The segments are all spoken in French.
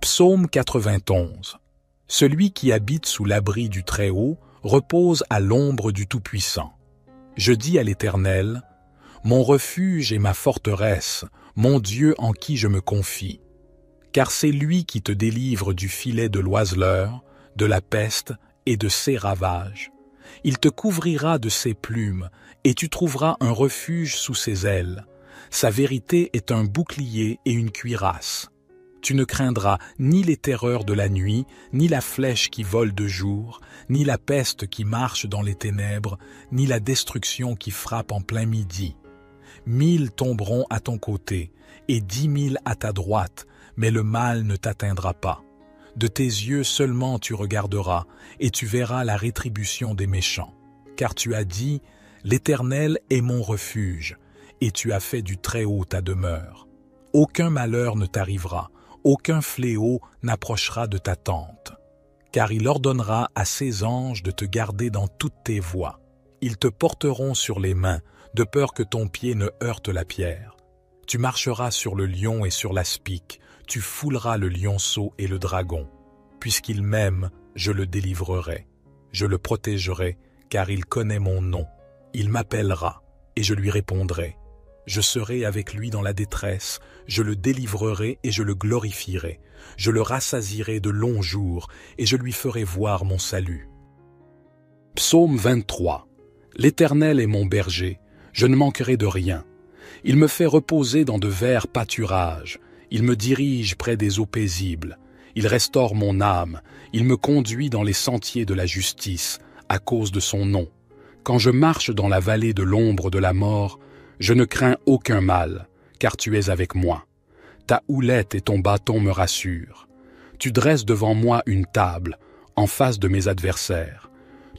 Psaume 91. Celui qui habite sous l'abri du Très-Haut repose à l'ombre du Tout-Puissant. Je dis à l'Éternel, mon refuge et ma forteresse, mon Dieu en qui je me confie. Car c'est lui qui te délivre du filet de l'oiseleur, de la peste et de ses ravages. Il te couvrira de ses plumes, et tu trouveras un refuge sous ses ailes. Sa vérité est un bouclier et une cuirasse. Tu ne craindras ni les terreurs de la nuit, ni la flèche qui vole de jour, ni la peste qui marche dans les ténèbres, ni la destruction qui frappe en plein midi. 1000 tomberont à ton côté, et 10 000 à ta droite, mais le mal ne t'atteindra pas. De tes yeux seulement tu regarderas, et tu verras la rétribution des méchants. Car tu as dit, l'Éternel est mon refuge, et tu as fait du Très-Haut ta demeure. Aucun malheur ne t'arrivera, aucun fléau n'approchera de ta tente. Car il ordonnera à ses anges de te garder dans toutes tes voies. Ils te porteront sur les mains, de peur que ton pied ne heurte la pierre. Tu marcheras sur le lion et sur l'aspic, tu fouleras le lionceau et le dragon. Puisqu'il m'aime, je le délivrerai. Je le protégerai, car il connaît mon nom. Il m'appellera, et je lui répondrai. Je serai avec lui dans la détresse, je le délivrerai et je le glorifierai. Je le rassasierai de longs jours, et je lui ferai voir mon salut. Psaume 23. L'Éternel est mon berger, je ne manquerai de rien. Il me fait reposer dans de verts pâturages, il me dirige près des eaux paisibles. Il restaure mon âme, il me conduit dans les sentiers de la justice, à cause de son nom. Quand je marche dans la vallée de l'ombre de la mort, je ne crains aucun mal, car tu es avec moi. Ta houlette et ton bâton me rassurent. Tu dresses devant moi une table, en face de mes adversaires.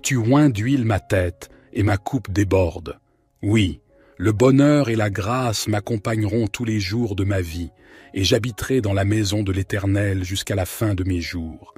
Tu oins d'huile ma tête, et ma coupe déborde. Oui, le bonheur et la grâce m'accompagneront tous les jours de ma vie, et j'habiterai dans la maison de l'Éternel jusqu'à la fin de mes jours.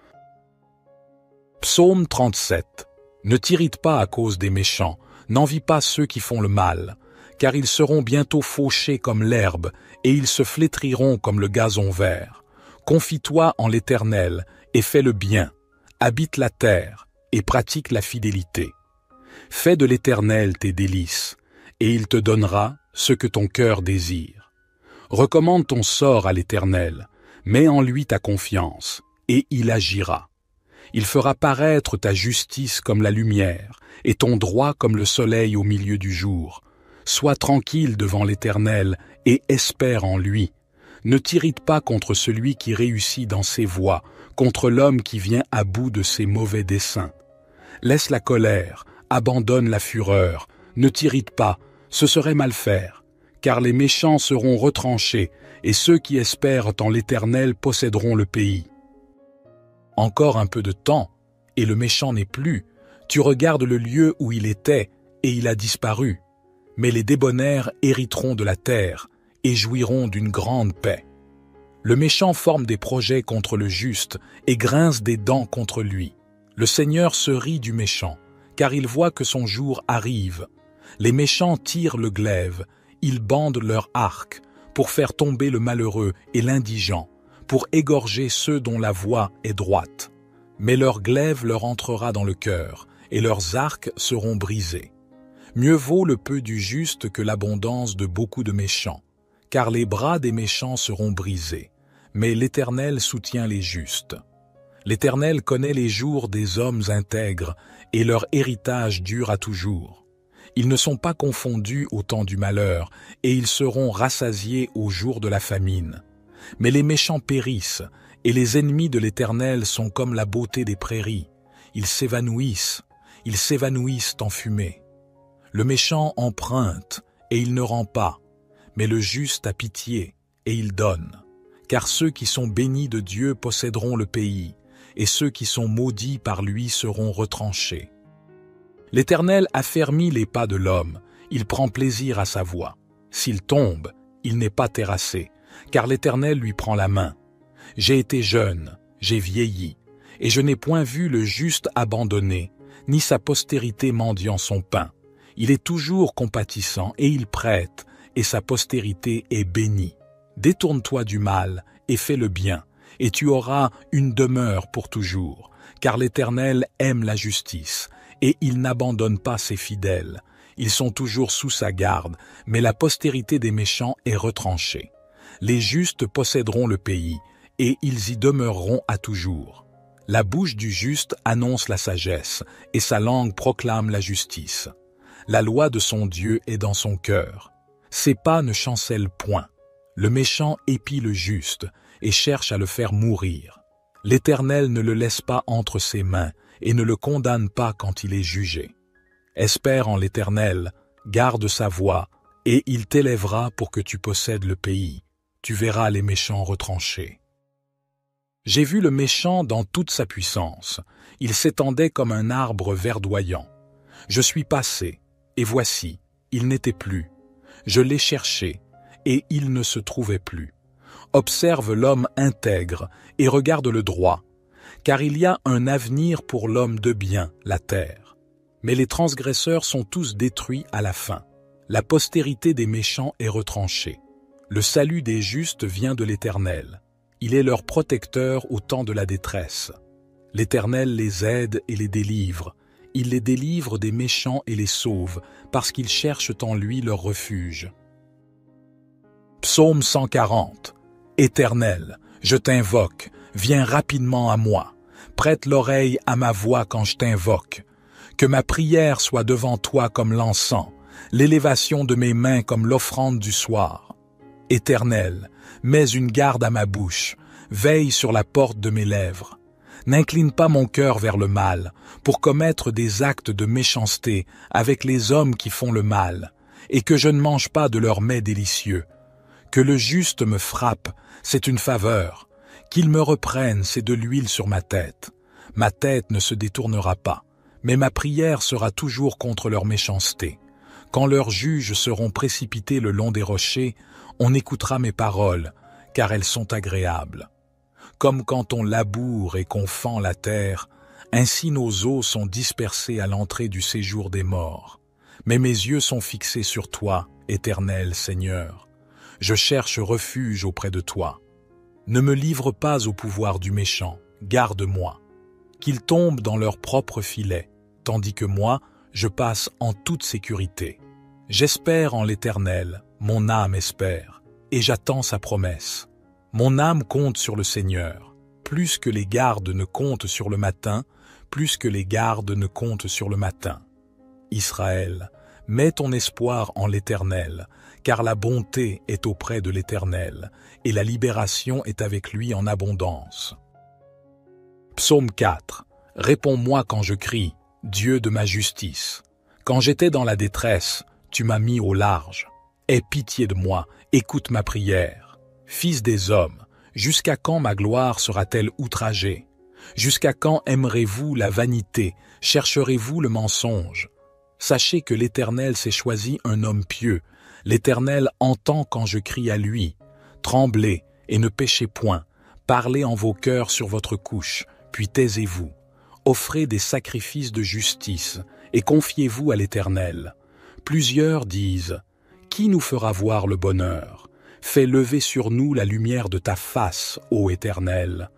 Psaume 37. Ne t'irrite pas à cause des méchants, n'envie pas ceux qui font le mal, car ils seront bientôt fauchés comme l'herbe, et ils se flétriront comme le gazon vert. Confie-toi en l'Éternel, et fais le bien. Habite la terre, et pratique la fidélité. Fais de l'Éternel tes délices, et il te donnera ce que ton cœur désire. Recommande ton sort à l'Éternel, mets en lui ta confiance, et il agira. Il fera paraître ta justice comme la lumière, et ton droit comme le soleil au milieu du jour. Sois tranquille devant l'Éternel et espère en lui. Ne t'irrite pas contre celui qui réussit dans ses voies, contre l'homme qui vient à bout de ses mauvais desseins. Laisse la colère, abandonne la fureur, ne t'irrite pas, ce serait mal faire, car les méchants seront retranchés, et ceux qui espèrent en l'Éternel posséderont le pays. Encore un peu de temps, et le méchant n'est plus. Tu regardes le lieu où il était, et il a disparu. Mais les débonnaires hériteront de la terre, et jouiront d'une grande paix. Le méchant forme des projets contre le juste, et grince des dents contre lui. Le Seigneur se rit du méchant, car il voit que son jour arrive. Les méchants tirent le glaive, ils bandent leur arc, pour faire tomber le malheureux et l'indigent, pour égorger ceux dont la voie est droite. Mais leur glaive leur entrera dans le cœur, et leurs arcs seront brisés. Mieux vaut le peu du juste que l'abondance de beaucoup de méchants, car les bras des méchants seront brisés, mais l'Éternel soutient les justes. L'Éternel connaît les jours des hommes intègres, et leur héritage dure à toujours. Ils ne sont pas confondus au temps du malheur, et ils seront rassasiés au jour de la famine. Mais les méchants périssent, et les ennemis de l'Éternel sont comme la beauté des prairies. Ils s'évanouissent en fumée. Le méchant emprunte, et il ne rend pas, mais le juste a pitié, et il donne. Car ceux qui sont bénis de Dieu posséderont le pays, et ceux qui sont maudits par lui seront retranchés. L'Éternel affermit les pas de l'homme, il prend plaisir à sa voie. S'il tombe, il n'est pas terrassé, car l'Éternel lui prend la main. J'ai été jeune, j'ai vieilli, et je n'ai point vu le juste abandonné, ni sa postérité mendiant son pain. Il est toujours compatissant et il prête, et sa postérité est bénie. Détourne-toi du mal et fais le bien, et tu auras une demeure pour toujours, car l'Éternel aime la justice, et il n'abandonne pas ses fidèles. Ils sont toujours sous sa garde, mais la postérité des méchants est retranchée. Les justes posséderont le pays, et ils y demeureront à toujours. La bouche du juste annonce la sagesse, et sa langue proclame la justice. La loi de son Dieu est dans son cœur. Ses pas ne chancellent point. Le méchant épie le juste, et cherche à le faire mourir. L'Éternel ne le laisse pas entre ses mains, et ne le condamne pas quand il est jugé. Espère en l'Éternel, garde sa voie, et il t'élèvera pour que tu possèdes le pays. Tu verras les méchants retranchés. J'ai vu le méchant dans toute sa puissance. Il s'étendait comme un arbre verdoyant. Je suis passé, et voici, il n'était plus. Je l'ai cherché, et il ne se trouvait plus. Observe l'homme intègre, et regarde le droit, car il y a un avenir pour l'homme de bien, la terre. Mais les transgresseurs sont tous détruits à la fin. La postérité des méchants est retranchée. Le salut des justes vient de l'Éternel. Il est leur protecteur au temps de la détresse. L'Éternel les aide et les délivre. Il les délivre des méchants et les sauve, parce qu'ils cherchent en lui leur refuge. Psaume 140. Éternel, je t'invoque, viens rapidement à moi. Prête l'oreille à ma voix quand je t'invoque. Que ma prière soit devant toi comme l'encens, l'élévation de mes mains comme l'offrande du soir. Éternel, mets une garde à ma bouche, veille sur la porte de mes lèvres. N'incline pas mon cœur vers le mal, pour commettre des actes de méchanceté avec les hommes qui font le mal, et que je ne mange pas de leurs mets délicieux. Que le juste me frappe, c'est une faveur. Qu'il me reprenne, c'est de l'huile sur ma tête. Ma tête ne se détournera pas, mais ma prière sera toujours contre leur méchanceté. Quand leurs juges seront précipités le long des rochers, on écoutera mes paroles, car elles sont agréables. Comme quand on laboure et qu'on fend la terre, ainsi nos os sont dispersés à l'entrée du séjour des morts. Mais mes yeux sont fixés sur toi, Éternel Seigneur. Je cherche refuge auprès de toi. Ne me livre pas au pouvoir du méchant, garde-moi. Qu'ils tombent dans leur propre filet, tandis que moi, je passe en toute sécurité. J'espère en l'Éternel, mon âme espère, et j'attends sa promesse. Mon âme compte sur le Seigneur, plus que les gardes ne comptent sur le matin, plus que les gardes ne comptent sur le matin. Israël, mets ton espoir en l'Éternel, car la bonté est auprès de l'Éternel, et la libération est avec lui en abondance. Psaume 4. Réponds-moi quand je crie, Dieu de ma justice. Quand j'étais dans la détresse, tu m'as mis au large. Aie pitié de moi, écoute ma prière. Fils des hommes, jusqu'à quand ma gloire sera-t-elle outragée? Jusqu'à quand aimerez-vous la vanité, chercherez-vous le mensonge? Sachez que l'Éternel s'est choisi un homme pieux. L'Éternel entend quand je crie à lui. Tremblez et ne péchez point. Parlez en vos cœurs sur votre couche, puis taisez-vous. Offrez des sacrifices de justice et confiez-vous à l'Éternel. Plusieurs disent, « Qui nous fera voir le bonheur? Fais lever sur nous la lumière de ta face, ô Éternel.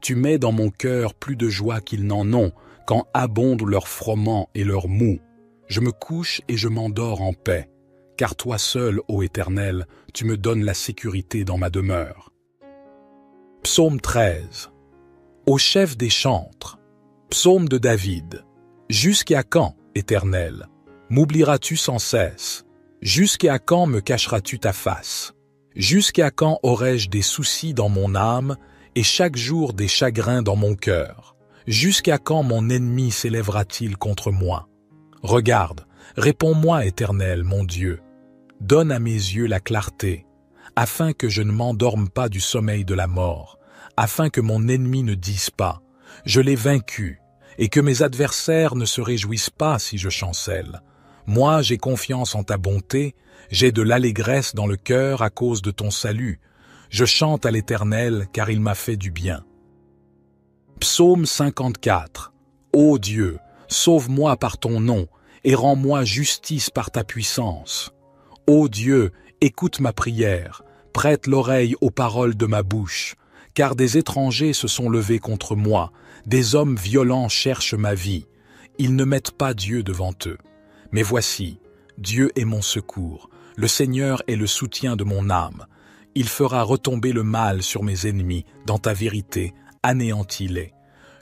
Tu mets dans mon cœur plus de joie qu'ils n'en ont, quand abondent leurs froment et leurs mou. Je me couche et je m'endors en paix, car toi seul, ô Éternel, tu me donnes la sécurité dans ma demeure. » Psaume 13. Au chef des chantres. Psaume de David. Jusqu'à quand, Éternel, m'oublieras-tu sans cesse? Jusqu'à quand me cacheras-tu ta face? Jusqu'à quand aurai-je des soucis dans mon âme et chaque jour des chagrins dans mon cœur? Jusqu'à quand mon ennemi s'élèvera-t-il contre moi? Regarde, réponds-moi, Éternel, mon Dieu. Donne à mes yeux la clarté, afin que je ne m'endorme pas du sommeil de la mort, afin que mon ennemi ne dise pas « Je l'ai vaincu », et que mes adversaires ne se réjouissent pas si je chancelle. Moi, j'ai confiance en ta bonté, j'ai de l'allégresse dans le cœur à cause de ton salut. Je chante à l'Éternel, car il m'a fait du bien. Psaume 54. Ô Dieu, sauve-moi par ton nom, et rends-moi justice par ta puissance. Ô Dieu, écoute ma prière, prête l'oreille aux paroles de ma bouche, car des étrangers se sont levés contre moi, des hommes violents cherchent ma vie. Ils ne mettent pas Dieu devant eux. Mais voici, Dieu est mon secours, le Seigneur est le soutien de mon âme. Il fera retomber le mal sur mes ennemis, dans ta vérité, anéantis-les.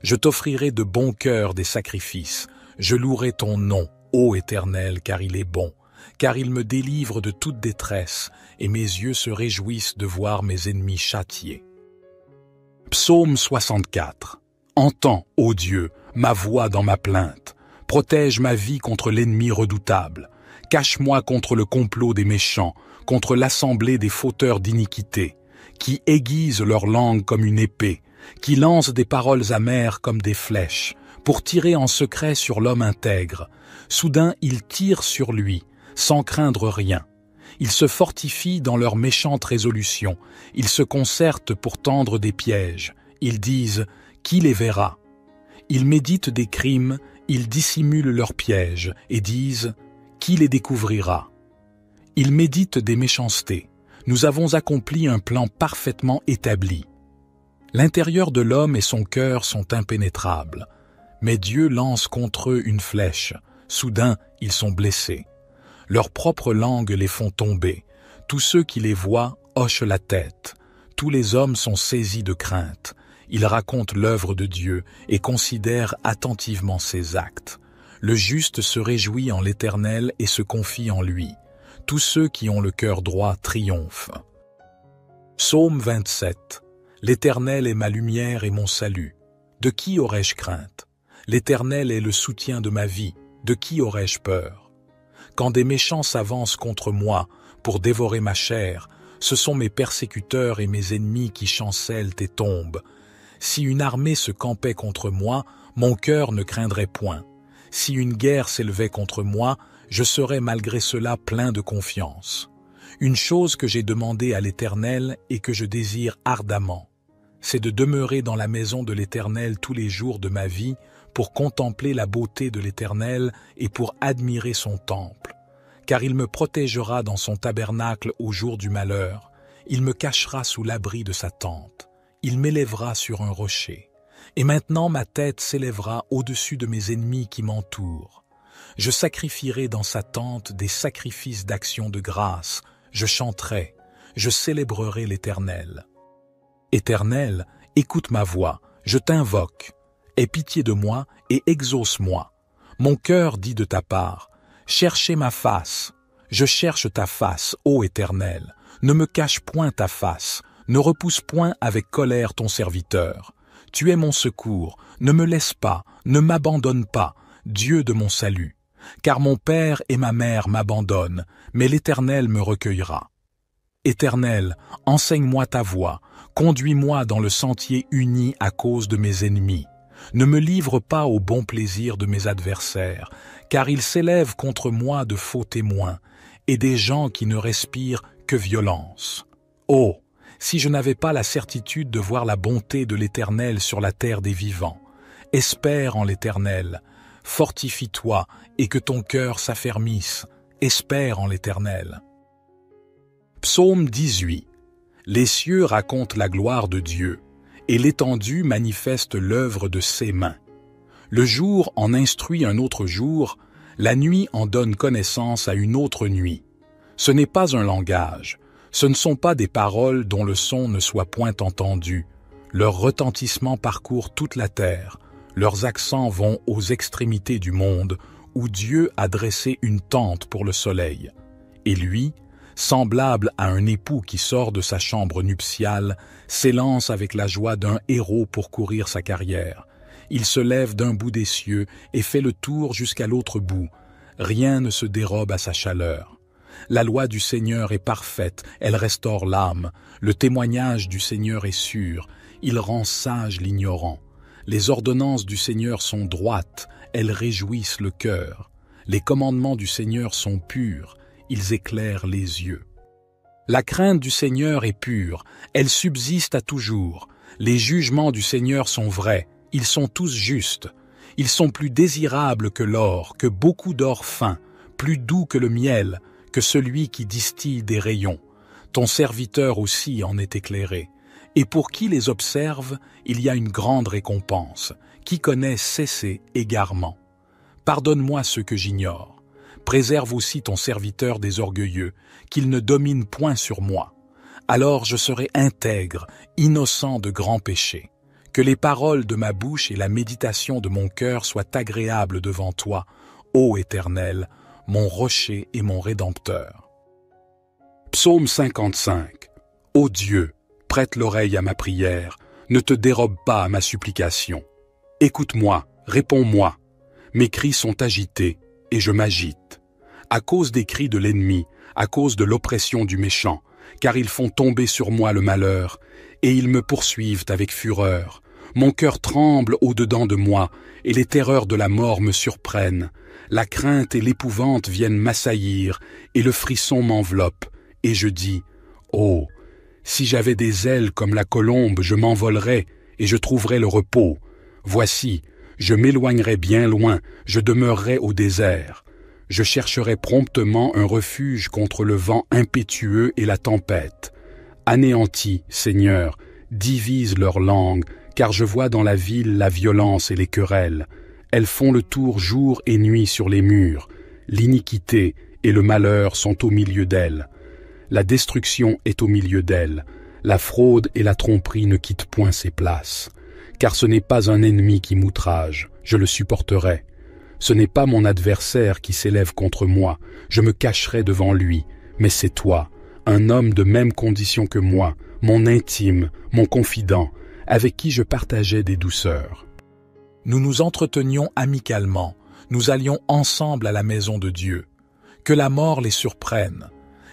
Je t'offrirai de bon cœur des sacrifices, je louerai ton nom, ô Éternel, car il est bon, car il me délivre de toute détresse, et mes yeux se réjouissent de voir mes ennemis châtiés. Psaume 64. Entends, ô Dieu, ma voix dans ma plainte. Protège ma vie contre l'ennemi redoutable. Cache-moi contre le complot des méchants, contre l'assemblée des fauteurs d'iniquité, qui aiguisent leur langue comme une épée, qui lancent des paroles amères comme des flèches, pour tirer en secret sur l'homme intègre. Soudain, ils tirent sur lui, sans craindre rien. Ils se fortifient dans leurs méchantes résolutions. Ils se concertent pour tendre des pièges. Ils disent « Qui les verra ?» Ils méditent des crimes, ils dissimulent leurs pièges et disent « Qui les découvrira ?» Ils méditent des méchancetés. Nous avons accompli un plan parfaitement établi. L'intérieur de l'homme et son cœur sont impénétrables. Mais Dieu lance contre eux une flèche. Soudain, ils sont blessés. Leurs propres langues les font tomber. Tous ceux qui les voient hochent la tête. Tous les hommes sont saisis de crainte. Ils racontent l'œuvre de Dieu et considèrent attentivement ses actes. Le juste se réjouit en l'Éternel et se confie en lui. Tous ceux qui ont le cœur droit triomphent. Psaume 27. L'Éternel est ma lumière et mon salut. De qui aurais-je crainte? L'Éternel est le soutien de ma vie. De qui aurais-je peur? Quand des méchants s'avancent contre moi pour dévorer ma chair, ce sont mes persécuteurs et mes ennemis qui chancellent et tombent. Si une armée se campait contre moi, mon cœur ne craindrait point. Si une guerre s'élevait contre moi, je serais malgré cela plein de confiance. Une chose que j'ai demandée à l'Éternel et que je désire ardemment, c'est de demeurer dans la maison de l'Éternel tous les jours de ma vie pour contempler la beauté de l'Éternel et pour admirer son temple. Car il me protégera dans son tabernacle au jour du malheur, il me cachera sous l'abri de sa tente, il m'élèvera sur un rocher. Et maintenant ma tête s'élèvera au-dessus de mes ennemis qui m'entourent. Je sacrifierai dans sa tente des sacrifices d'action de grâce, je chanterai, je célébrerai l'Éternel. Éternel, écoute ma voix, je t'invoque. Aie pitié de moi et exauce-moi. Mon cœur dit de ta part, cherchez ma face. Je cherche ta face, ô Éternel. Ne me cache point ta face, ne repousse point avec colère ton serviteur. Tu es mon secours, ne me laisse pas, ne m'abandonne pas, Dieu de mon salut. Car mon père et ma mère m'abandonnent, mais l'Éternel me recueillera. Éternel, enseigne-moi ta voie, conduis-moi dans le sentier uni à cause de mes ennemis. Ne me livre pas au bon plaisir de mes adversaires, car ils s'élèvent contre moi de faux témoins, et des gens qui ne respirent que violence. Oh, si je n'avais pas la certitude de voir la bonté de l'Éternel sur la terre des vivants. Espère en l'Éternel, fortifie-toi et que ton cœur s'affermisse, espère en l'Éternel. Psaume 18. Les cieux racontent la gloire de Dieu, et l'étendue manifeste l'œuvre de ses mains. Le jour en instruit un autre jour, la nuit en donne connaissance à une autre nuit. Ce n'est pas un langage, ce ne sont pas des paroles dont le son ne soit point entendu. Leur retentissement parcourt toute la terre, leurs accents vont aux extrémités du monde, où Dieu a dressé une tente pour le soleil. Et lui, semblable à un époux qui sort de sa chambre nuptiale, s'élance avec la joie d'un héros pour courir sa carrière. Il se lève d'un bout des cieux et fait le tour jusqu'à l'autre bout. Rien ne se dérobe à sa chaleur. La loi du Seigneur est parfaite, elle restaure l'âme. Le témoignage du Seigneur est sûr, il rend sage l'ignorant. Les ordonnances du Seigneur sont droites, elles réjouissent le cœur. Les commandements du Seigneur sont purs, ils éclairent les yeux. La crainte du Seigneur est pure, elle subsiste à toujours. Les jugements du Seigneur sont vrais, ils sont tous justes. Ils sont plus désirables que l'or, que beaucoup d'or fin, plus doux que le miel, que celui qui distille des rayons. Ton serviteur aussi en est éclairé. Et pour qui les observe, il y a une grande récompense. Qui connaît sait ses égarements. Pardonne-moi ce que j'ignore. Préserve aussi ton serviteur des orgueilleux, qu'il ne domine point sur moi. Alors je serai intègre, innocent de grands péchés. Que les paroles de ma bouche et la méditation de mon cœur soient agréables devant toi, ô Éternel, mon rocher et mon rédempteur. Psaume 55. Ô Dieu, prête l'oreille à ma prière, ne te dérobe pas à ma supplication. Écoute-moi, réponds-moi. Mes cris sont agités, et je m'agite. À cause des cris de l'ennemi, à cause de l'oppression du méchant, car ils font tomber sur moi le malheur, et ils me poursuivent avec fureur. Mon cœur tremble au-dedans de moi, et les terreurs de la mort me surprennent. La crainte et l'épouvante viennent m'assaillir, et le frisson m'enveloppe, et je dis, « Oh, si j'avais des ailes comme la colombe, je m'envolerais, et je trouverais le repos. Voici, je m'éloignerais bien loin, je demeurerais au désert. Je chercherais promptement un refuge contre le vent impétueux et la tempête. Anéantis, Seigneur, divise leur langue, car je vois dans la ville la violence et les querelles. Elles font le tour jour et nuit sur les murs. L'iniquité et le malheur sont au milieu d'elles. La destruction est au milieu d'elles. La fraude et la tromperie ne quittent point ses places. Car ce n'est pas un ennemi qui m'outrage, je le supporterai. Ce n'est pas mon adversaire qui s'élève contre moi, je me cacherai devant lui, mais c'est toi, un homme de même condition que moi, mon intime, mon confident, avec qui je partageais des douceurs. Nous nous entretenions amicalement, nous allions ensemble à la maison de Dieu. Que la mort les surprenne,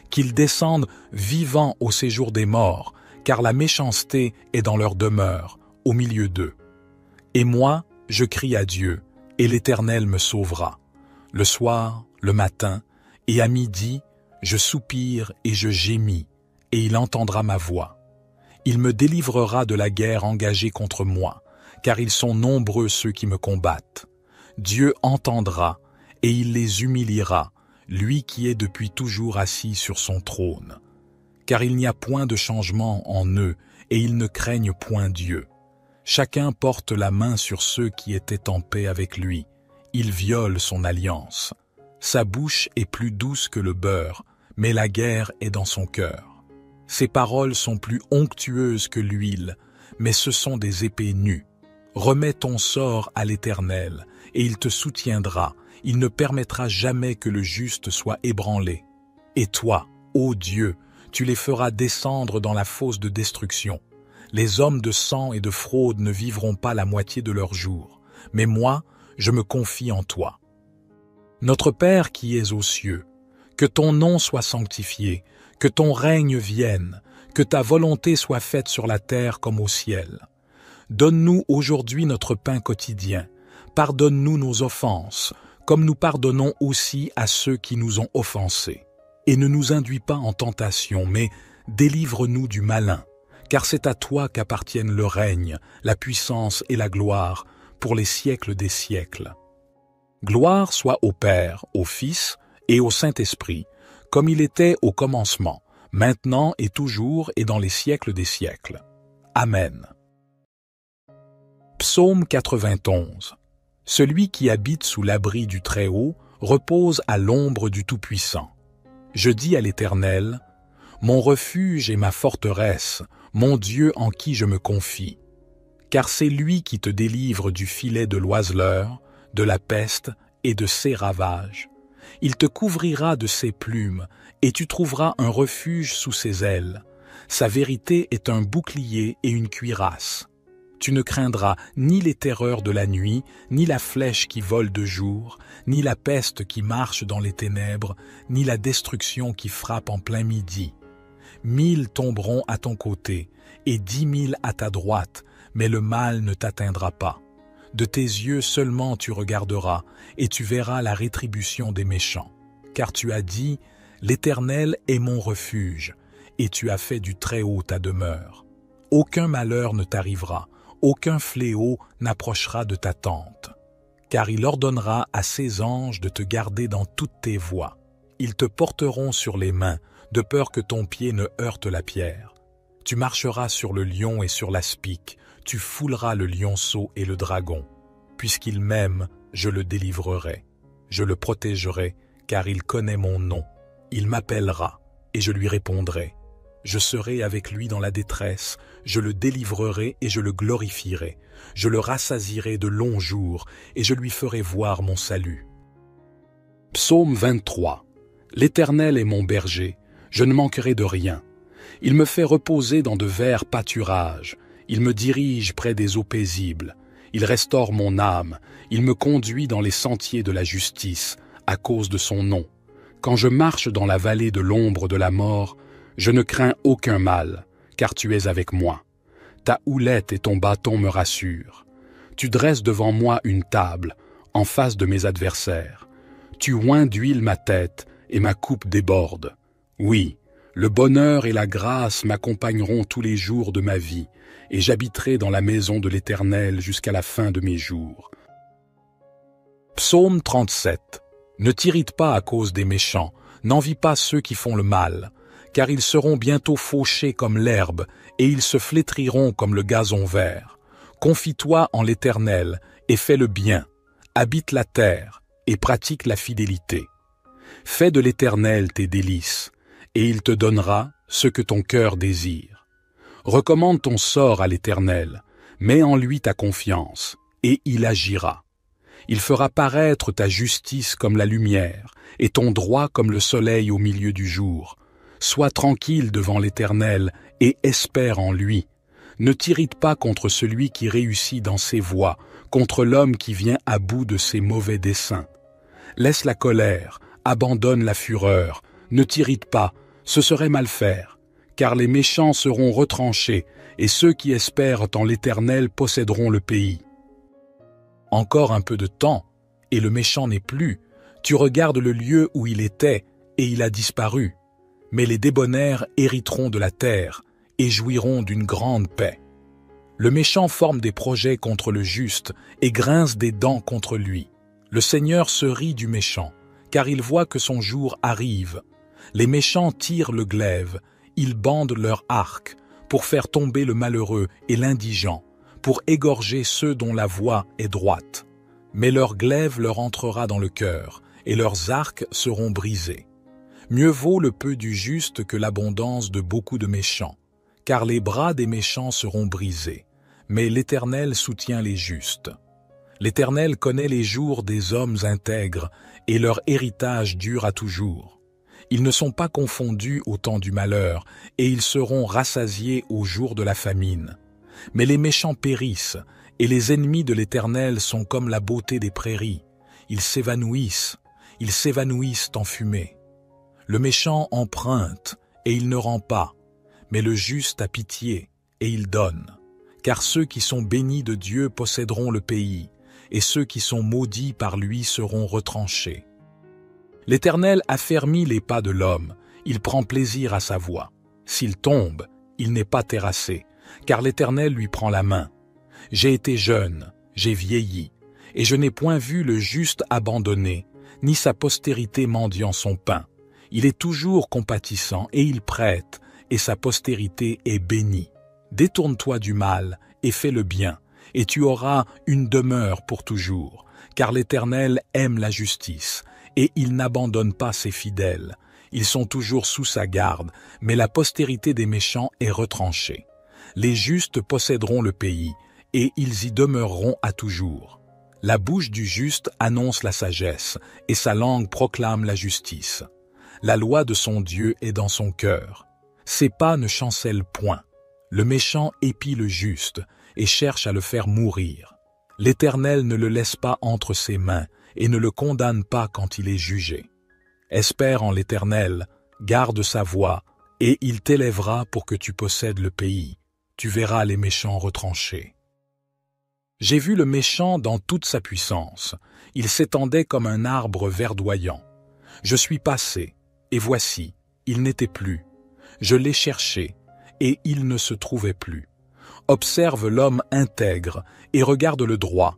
qu'ils descendent vivants au séjour des morts, car la méchanceté est dans leur demeure, au milieu d'eux. Et moi, je crie à Dieu, et l'Éternel me sauvera. Le soir, le matin, et à midi, je soupire et je gémis, et il entendra ma voix. Il me délivrera de la guerre engagée contre moi, car ils sont nombreux ceux qui me combattent. Dieu entendra, et il les humiliera, lui qui est depuis toujours assis sur son trône. Car il n'y a point de changement en eux, et ils ne craignent point Dieu. Chacun porte la main sur ceux qui étaient en paix avec lui. Il viole son alliance. Sa bouche est plus douce que le beurre, mais la guerre est dans son cœur. Ses paroles sont plus onctueuses que l'huile, mais ce sont des épées nues. Remets ton sort à l'Éternel, et il te soutiendra. Il ne permettra jamais que le juste soit ébranlé. Et toi, ô Dieu, tu les feras descendre dans la fosse de destruction. Les hommes de sang et de fraude ne vivront pas la moitié de leurs jours, mais moi, je me confie en toi. Notre Père qui es aux cieux, que ton nom soit sanctifié, que ton règne vienne, que ta volonté soit faite sur la terre comme au ciel. Donne-nous aujourd'hui notre pain quotidien. Pardonne-nous nos offenses, comme nous pardonnons aussi à ceux qui nous ont offensés. Et ne nous induis pas en tentation, mais délivre-nous du malin. Car c'est à toi qu'appartiennent le règne, la puissance et la gloire, pour les siècles des siècles. Gloire soit au Père, au Fils et au Saint-Esprit, comme il était au commencement, maintenant et toujours et dans les siècles des siècles. Amen. Psaume 91. Celui qui habite sous l'abri du Très-Haut repose à l'ombre du Tout-Puissant. Je dis à l'Éternel, mon refuge et ma forteresse, mon Dieu en qui je me confie. Car c'est lui qui te délivre du filet de l'oiseleur, de la peste et de ses ravages. Il te couvrira de ses plumes, et tu trouveras un refuge sous ses ailes. Sa vérité est un bouclier et une cuirasse. Tu ne craindras ni les terreurs de la nuit, ni la flèche qui vole de jour, ni la peste qui marche dans les ténèbres, ni la destruction qui frappe en plein midi. 1000 tomberont à ton côté, et 10 000 à ta droite, mais le mal ne t'atteindra pas. De tes yeux seulement tu regarderas, et tu verras la rétribution des méchants. Car tu as dit, l'Éternel est mon refuge, et tu as fait du Très-Haut ta demeure. Aucun malheur ne t'arrivera, aucun fléau n'approchera de ta tente. Car il ordonnera à ses anges de te garder dans toutes tes voies. Ils te porteront sur les mains, de peur que ton pied ne heurte la pierre. Tu marcheras sur le lion et sur l'aspic, tu fouleras le lionceau et le dragon. Puisqu'il m'aime, je le délivrerai. Je le protégerai, car il connaît mon nom. Il m'appellera, et je lui répondrai. Je serai avec lui dans la détresse, je le délivrerai et je le glorifierai. Je le rassasierai de longs jours, et je lui ferai voir mon salut. Psaume 23. L'Éternel est mon berger, je ne manquerai de rien. Il me fait reposer dans de verts pâturages, il me dirige près des eaux paisibles. Il restaure mon âme, il me conduit dans les sentiers de la justice, à cause de son nom. Quand je marche dans la vallée de l'ombre de la mort, je ne crains aucun mal, car tu es avec moi. Ta houlette et ton bâton me rassurent. Tu dresses devant moi une table, en face de mes adversaires. Tu oins d'huile ma tête, et ma coupe déborde. Oui, le bonheur et la grâce m'accompagneront tous les jours de ma vie, et j'habiterai dans la maison de l'Éternel jusqu'à la fin de mes jours. Psaume 37. Ne t'irrite pas à cause des méchants, n'envie pas ceux qui font le mal, car ils seront bientôt fauchés comme l'herbe, et ils se flétriront comme le gazon vert. Confie-toi en l'Éternel, et fais le bien, habite la terre, et pratique la fidélité. Fais de l'Éternel tes délices, et il te donnera ce que ton cœur désire. Recommande ton sort à l'Éternel, mets en lui ta confiance, et il agira. Il fera paraître ta justice comme la lumière, et ton droit comme le soleil au milieu du jour. Sois tranquille devant l'Éternel, et espère en lui. Ne t'irrite pas contre celui qui réussit dans ses voies, contre l'homme qui vient à bout de ses mauvais desseins. Laisse la colère, abandonne la fureur, ne t'irrite pas, ce serait mal faire, car les méchants seront retranchés, et ceux qui espèrent en l'Éternel posséderont le pays. Encore un peu de temps, et le méchant n'est plus. Tu regardes le lieu où il était, et il a disparu. Mais les débonnaires hériteront de la terre, et jouiront d'une grande paix. Le méchant forme des projets contre le juste, et grince des dents contre lui. Le Seigneur se rit du méchant, car il voit que son jour arrive. Les méchants tirent le glaive, ils bandent leur arc, pour faire tomber le malheureux et l'indigent, pour égorger ceux dont la voie est droite. Mais leur glaive leur entrera dans le cœur, et leurs arcs seront brisés. Mieux vaut le peu du juste que l'abondance de beaucoup de méchants, car les bras des méchants seront brisés, mais l'Éternel soutient les justes. L'Éternel connaît les jours des hommes intègres, et leur héritage dure à toujours. Ils ne sont pas confondus au temps du malheur, et ils seront rassasiés au jour de la famine. Mais les méchants périssent, et les ennemis de l'Éternel sont comme la beauté des prairies. Ils s'évanouissent en fumée. Le méchant emprunte, et il ne rend pas, mais le juste a pitié, et il donne. Car ceux qui sont bénis de Dieu posséderont le pays, et ceux qui sont maudits par lui seront retranchés. L'Éternel affermit les pas de l'homme, il prend plaisir à sa voie. S'il tombe, il n'est pas terrassé, car l'Éternel lui prend la main. J'ai été jeune, j'ai vieilli, et je n'ai point vu le juste abandonné, ni sa postérité mendiant son pain. Il est toujours compatissant, et il prête, et sa postérité est bénie. Détourne-toi du mal, et fais le bien, et tu auras une demeure pour toujours, car l'Éternel aime la justice, et il n'abandonne pas ses fidèles. Ils sont toujours sous sa garde, mais la postérité des méchants est retranchée. Les justes posséderont le pays, et ils y demeureront à toujours. La bouche du juste annonce la sagesse, et sa langue proclame la justice. La loi de son Dieu est dans son cœur. Ses pas ne chancellent point. Le méchant épie le juste, et cherche à le faire mourir. L'Éternel ne le laisse pas entre ses mains, et ne le condamne pas quand il est jugé. Espère en l'Éternel, garde sa voie, et il t'élèvera pour que tu possèdes le pays. Tu verras les méchants retranchés. J'ai vu le méchant dans toute sa puissance. Il s'étendait comme un arbre verdoyant. Je suis passé, et voici, il n'était plus. Je l'ai cherché, et il ne se trouvait plus. Observe l'homme intègre, et regarde le droit,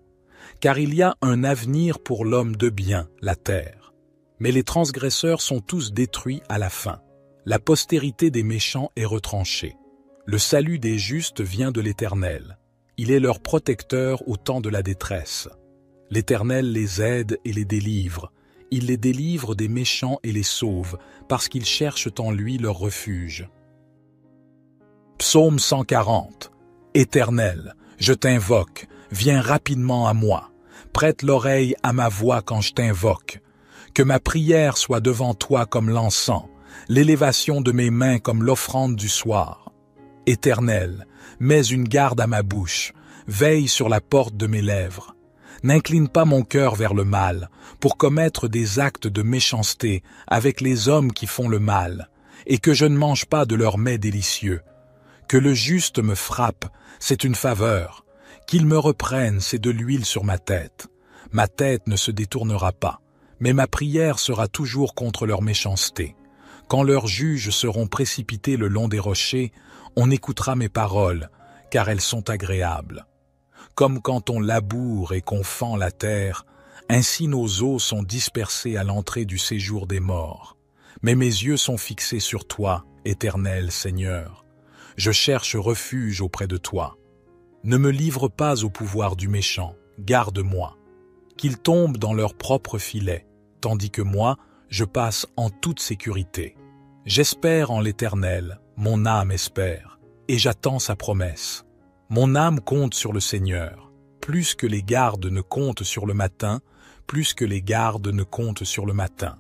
car il y a un avenir pour l'homme de bien, la terre. Mais les transgresseurs sont tous détruits à la fin. La postérité des méchants est retranchée. Le salut des justes vient de l'Éternel. Il est leur protecteur au temps de la détresse. L'Éternel les aide et les délivre. Il les délivre des méchants et les sauve, parce qu'ils cherchent en lui leur refuge. Psaume 140. Éternel, je t'invoque, viens rapidement à moi. Prête l'oreille à ma voix quand je t'invoque. Que ma prière soit devant toi comme l'encens, l'élévation de mes mains comme l'offrande du soir. Éternel, mets une garde à ma bouche, veille sur la porte de mes lèvres. N'incline pas mon cœur vers le mal, pour commettre des actes de méchanceté avec les hommes qui font le mal, et que je ne mange pas de leurs mets délicieux. Que le juste me frappe, c'est une faveur. Qu'il me reprenne, c'est de l'huile sur ma tête. Ma tête ne se détournera pas, mais ma prière sera toujours contre leur méchanceté. Quand leurs juges seront précipités le long des rochers, on écoutera mes paroles, car elles sont agréables. Comme quand on laboure et qu'on fend la terre, ainsi nos os sont dispersés à l'entrée du séjour des morts. Mais mes yeux sont fixés sur toi, Éternel Seigneur. Je cherche refuge auprès de toi. Ne me livre pas au pouvoir du méchant, garde-moi. Qu'ils tombent dans leur propre filet, tandis que moi, je passe en toute sécurité. J'espère en l'Éternel, mon âme espère, et j'attends sa promesse. Mon âme compte sur le Seigneur, plus que les gardes ne comptent sur le matin, plus que les gardes ne comptent sur le matin.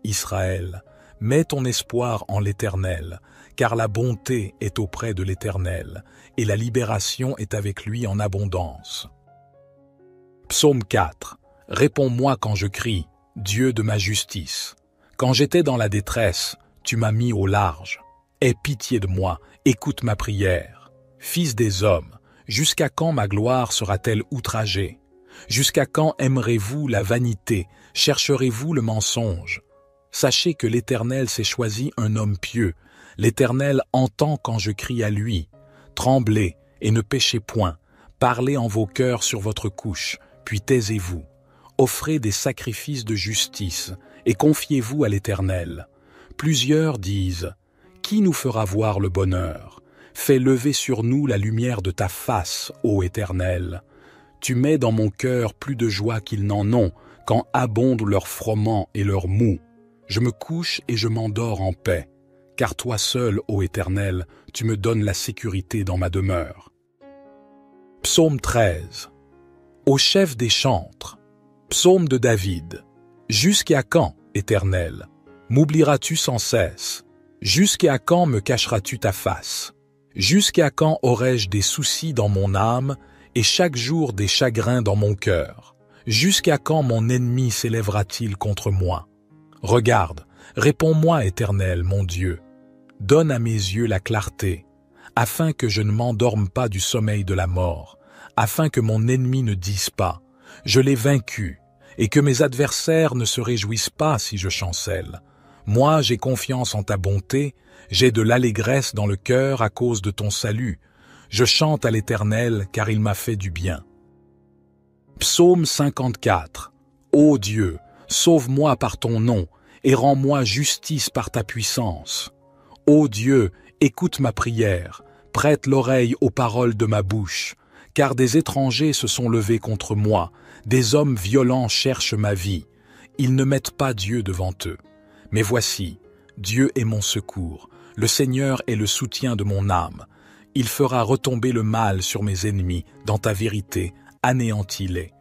Israël, mets ton espoir en l'Éternel, car la bonté est auprès de l'Éternel, et la libération est avec lui en abondance. Psaume 4. Réponds-moi quand je crie, Dieu de ma justice. Quand j'étais dans la détresse, tu m'as mis au large. Aie pitié de moi, écoute ma prière. Fils des hommes, jusqu'à quand ma gloire sera-t-elle outragée? Jusqu'à quand aimerez-vous la vanité, chercherez-vous le mensonge? Sachez que l'Éternel s'est choisi un homme pieux. L'Éternel entend quand je crie à lui. Tremblez et ne péchez point. Parlez en vos cœurs sur votre couche, puis taisez-vous. Offrez des sacrifices de justice et confiez-vous à l'Éternel. Plusieurs disent, « Qui nous fera voir le bonheur? Fais lever sur nous la lumière de ta face, ô Éternel. Tu mets dans mon cœur plus de joie qu'ils n'en ont, quand abondent leurs froment et leurs mou. Je me couche et je m'endors en paix, car toi seul, ô Éternel, tu me donnes la sécurité dans ma demeure. » Psaume 13. Au chef des chantres. Psaume de David. Jusqu'à quand, Éternel, m'oublieras-tu sans cesse? Jusqu'à quand me cacheras-tu ta face? Jusqu'à quand aurai-je des soucis dans mon âme et chaque jour des chagrins dans mon cœur? Jusqu'à quand mon ennemi s'élèvera-t-il contre moi? Regarde, réponds-moi, Éternel, mon Dieu. Donne à mes yeux la clarté, afin que je ne m'endorme pas du sommeil de la mort, afin que mon ennemi ne dise pas « Je l'ai vaincu », et que mes adversaires ne se réjouissent pas si je chancelle. Moi, j'ai confiance en ta bonté, j'ai de l'allégresse dans le cœur à cause de ton salut. Je chante à l'Éternel, car il m'a fait du bien. Psaume 54. Ô Dieu, sauve-moi par ton nom, et rends-moi justice par ta puissance. Ô Dieu, écoute ma prière, prête l'oreille aux paroles de ma bouche, car des étrangers se sont levés contre moi, des hommes violents cherchent ma vie. Ils ne mettent pas Dieu devant eux. Mais voici, Dieu est mon secours, le Seigneur est le soutien de mon âme. Il fera retomber le mal sur mes ennemis, dans ta vérité, anéantis-les.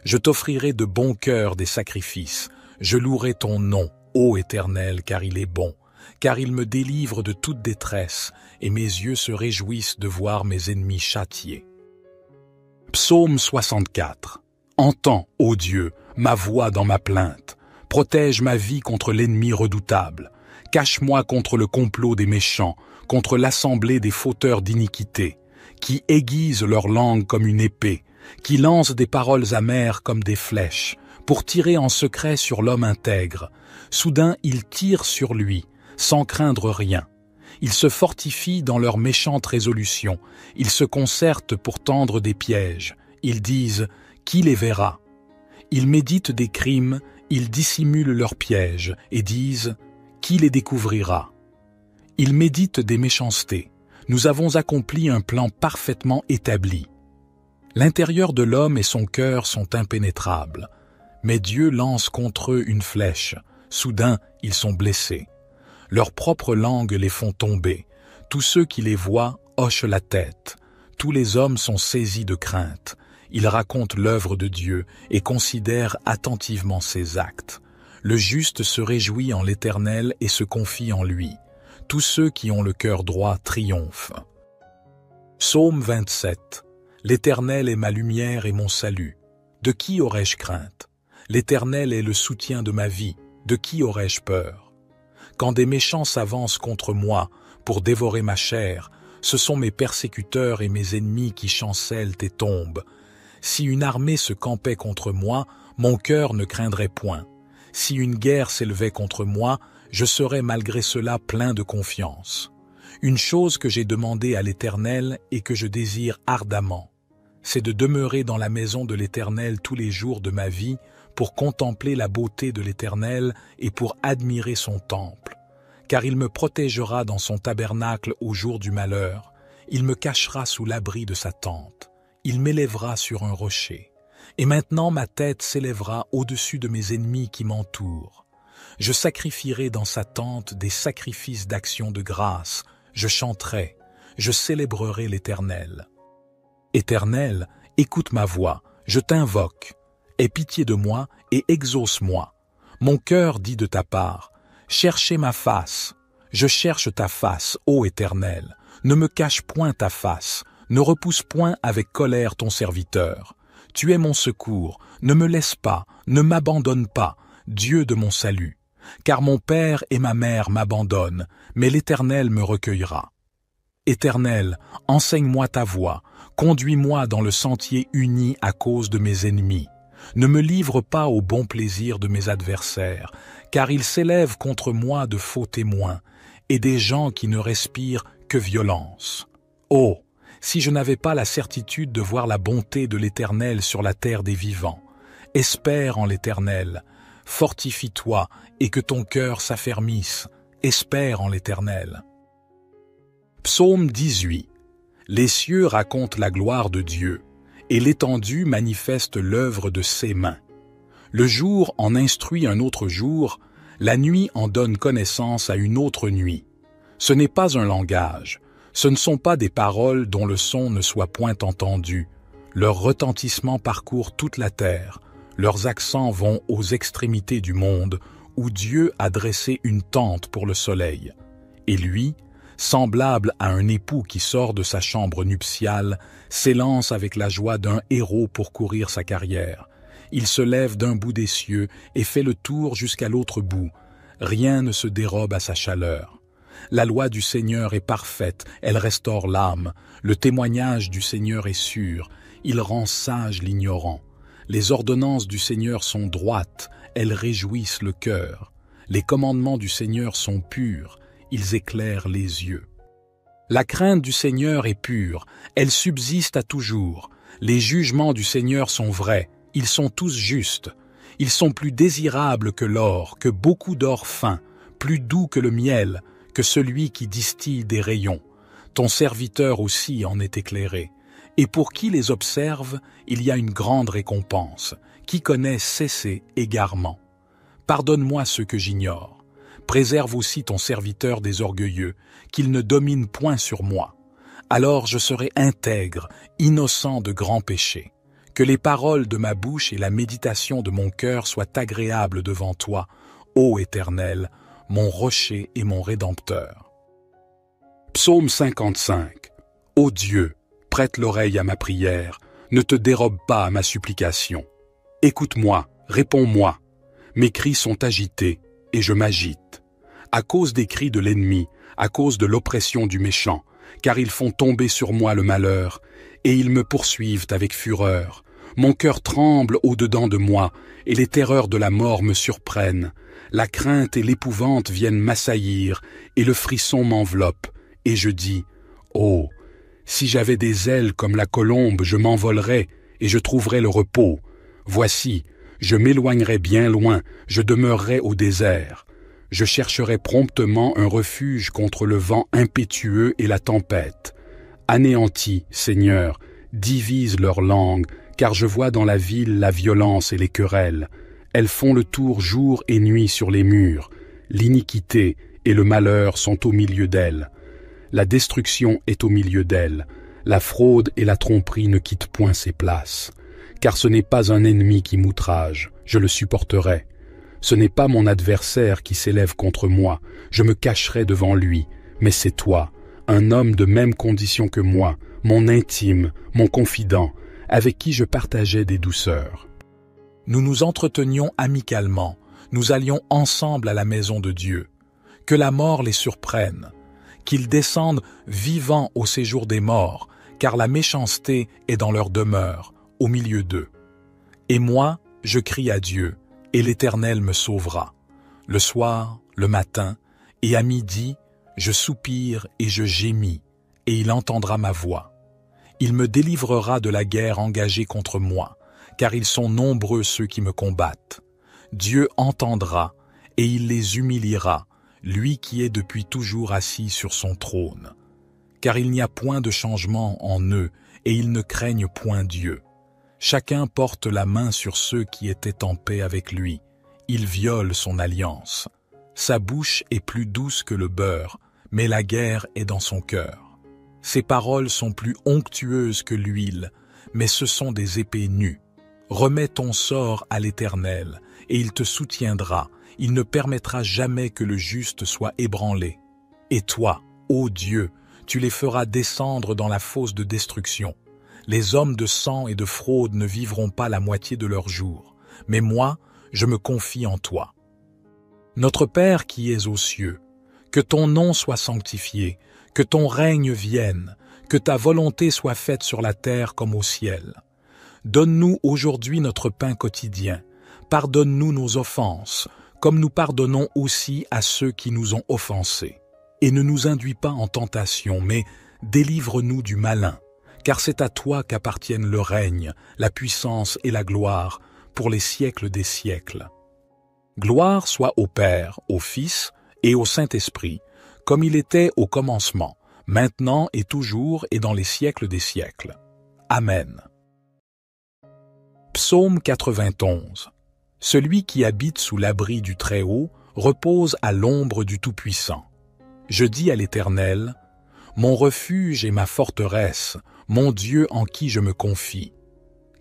Je t'offrirai de bon cœur des sacrifices, je louerai ton nom, ô Éternel, car il est bon, car il me délivre de toute détresse, et mes yeux se réjouissent de voir mes ennemis châtiés. Psaume 64. Entends, ô Dieu, ma voix dans ma plainte. Protège ma vie contre l'ennemi redoutable. Cache-moi contre le complot des méchants, contre l'assemblée des fauteurs d'iniquité, qui aiguisent leur langue comme une épée, qui lancent des paroles amères comme des flèches, pour tirer en secret sur l'homme intègre. Soudain, ils tirent sur lui, sans craindre rien. Ils se fortifient dans leurs méchantes résolutions. Ils se concertent pour tendre des pièges. Ils disent « Qui les verra ?» Ils méditent des crimes, ils dissimulent leurs pièges et disent « Qui les découvrira ?» Ils méditent des méchancetés. Nous avons accompli un plan parfaitement établi. L'intérieur de l'homme et son cœur sont impénétrables, mais Dieu lance contre eux une flèche. Soudain, ils sont blessés. Leurs propres langues les font tomber. Tous ceux qui les voient hochent la tête. Tous les hommes sont saisis de crainte. Ils racontent l'œuvre de Dieu et considèrent attentivement ses actes. Le juste se réjouit en l'Éternel et se confie en lui. Tous ceux qui ont le cœur droit triomphent. Psaume 27. L'Éternel est ma lumière et mon salut. De qui aurais-je crainte? L'Éternel est le soutien de ma vie. De qui aurais-je peur? Quand des méchants s'avancent contre moi pour dévorer ma chair, ce sont mes persécuteurs et mes ennemis qui chancellent et tombent. Si une armée se campait contre moi, mon cœur ne craindrait point. Si une guerre s'élevait contre moi, je serais malgré cela plein de confiance. Une chose que j'ai demandée à l'Éternel et que je désire ardemment, c'est de demeurer dans la maison de l'Éternel tous les jours de ma vie pour contempler la beauté de l'Éternel et pour admirer son temple. Car il me protégera dans son tabernacle au jour du malheur, il me cachera sous l'abri de sa tente. Il m'élèvera sur un rocher. Et maintenant ma tête s'élèvera au-dessus de mes ennemis qui m'entourent. Je sacrifierai dans sa tente des sacrifices d'action de grâce. Je chanterai, je célébrerai l'Éternel. Éternel, écoute ma voix, je t'invoque. Aie pitié de moi et exauce-moi. Mon cœur dit de ta part, cherchez ma face. Je cherche ta face, ô Éternel. Ne me cache point ta face. Ne repousse point avec colère ton serviteur. Tu es mon secours, ne me laisse pas, ne m'abandonne pas, Dieu de mon salut. Car mon père et ma mère m'abandonnent, mais l'Éternel me recueillera. Éternel, enseigne-moi ta voie, conduis-moi dans le sentier uni à cause de mes ennemis. Ne me livre pas au bon plaisir de mes adversaires, car ils s'élèvent contre moi de faux témoins, et des gens qui ne respirent que violence. Oh! Si je n'avais pas la certitude de voir la bonté de l'Éternel sur la terre des vivants. Espère en l'Éternel, fortifie-toi et que ton cœur s'affermisse. Espère en l'Éternel. Psaume 18. Les cieux racontent la gloire de Dieu, et l'étendue manifeste l'œuvre de ses mains. Le jour en instruit un autre jour, la nuit en donne connaissance à une autre nuit. Ce n'est pas un langage. Ce ne sont pas des paroles dont le son ne soit point entendu. Leur retentissement parcourt toute la terre. Leurs accents vont aux extrémités du monde, où Dieu a dressé une tente pour le soleil. Et lui, semblable à un époux qui sort de sa chambre nuptiale, s'élance avec la joie d'un héros pour courir sa carrière. Il se lève d'un bout des cieux et fait le tour jusqu'à l'autre bout. Rien ne se dérobe à sa chaleur. La loi du Seigneur est parfaite, elle restaure l'âme. Le témoignage du Seigneur est sûr, il rend sage l'ignorant. Les ordonnances du Seigneur sont droites, elles réjouissent le cœur. Les commandements du Seigneur sont purs, ils éclairent les yeux. La crainte du Seigneur est pure, elle subsiste à toujours. Les jugements du Seigneur sont vrais, ils sont tous justes. Ils sont plus désirables que l'or, que beaucoup d'or fin, plus doux que le miel, que celui qui distille des rayons. Ton serviteur aussi en est éclairé. Et pour qui les observe, il y a une grande récompense. Qui connaît cesser égarement. Pardonne-moi ce que j'ignore. Préserve aussi ton serviteur des orgueilleux, qu'il ne domine point sur moi. Alors je serai intègre, innocent de grands péchés. Que les paroles de ma bouche et la méditation de mon cœur soient agréables devant toi, ô Éternel, mon rocher et mon rédempteur. Psaume 55. Ô Dieu, prête l'oreille à ma prière, ne te dérobe pas à ma supplication. Écoute-moi, réponds-moi. Mes cris sont agités, et je m'agite. À cause des cris de l'ennemi, à cause de l'oppression du méchant, car ils font tomber sur moi le malheur, et ils me poursuivent avec fureur. Mon cœur tremble au-dedans de moi, et les terreurs de la mort me surprennent. La crainte et l'épouvante viennent m'assaillir, et le frisson m'enveloppe, et je dis, « Oh, si j'avais des ailes comme la colombe, je m'envolerais, et je trouverais le repos. Voici, je m'éloignerai bien loin, je demeurerai au désert. Je chercherai promptement un refuge contre le vent impétueux et la tempête. Anéantis, Seigneur, divise leur langue, car je vois dans la ville la violence et les querelles. Elles font le tour jour et nuit sur les murs. L'iniquité et le malheur sont au milieu d'elles. La destruction est au milieu d'elles. La fraude et la tromperie ne quittent point ses places. Car ce n'est pas un ennemi qui m'outrage, je le supporterai. Ce n'est pas mon adversaire qui s'élève contre moi, je me cacherai devant lui. Mais c'est toi, un homme de même condition que moi, mon intime, mon confident, avec qui je partageais des douceurs. Nous nous entretenions amicalement, nous allions ensemble à la maison de Dieu. Que la mort les surprenne, qu'ils descendent vivants au séjour des morts, car la méchanceté est dans leur demeure, au milieu d'eux. Et moi, je crie à Dieu, et l'Éternel me sauvera. Le soir, le matin, et à midi, je soupire et je gémis, et il entendra ma voix. Il me délivrera de la guerre engagée contre moi, car ils sont nombreux ceux qui me combattent. Dieu entendra, et il les humiliera, lui qui est depuis toujours assis sur son trône. Car il n'y a point de changement en eux, et ils ne craignent point Dieu. Chacun porte la main sur ceux qui étaient en paix avec lui. Il viole son alliance. Sa bouche est plus douce que le beurre, mais la guerre est dans son cœur. Ses paroles sont plus onctueuses que l'huile, mais ce sont des épées nues. Remets ton sort à l'Éternel, et il te soutiendra. Il ne permettra jamais que le juste soit ébranlé. Et toi, ô Dieu, tu les feras descendre dans la fosse de destruction. Les hommes de sang et de fraude ne vivront pas la moitié de leurs jours, mais moi, je me confie en toi. Notre Père qui es aux cieux, que ton nom soit sanctifié, que ton règne vienne, que ta volonté soit faite sur la terre comme au ciel. Donne-nous aujourd'hui notre pain quotidien, pardonne-nous nos offenses, comme nous pardonnons aussi à ceux qui nous ont offensés. Et ne nous induis pas en tentation, mais délivre-nous du malin, car c'est à toi qu'appartiennent le règne, la puissance et la gloire, pour les siècles des siècles. Gloire soit au Père, au Fils et au Saint-Esprit, comme il était au commencement, maintenant et toujours et dans les siècles des siècles. Amen. Psaume 91. Celui qui habite sous l'abri du Très-Haut repose à l'ombre du Tout-Puissant. Je dis à l'Éternel, mon refuge et ma forteresse, mon Dieu en qui je me confie.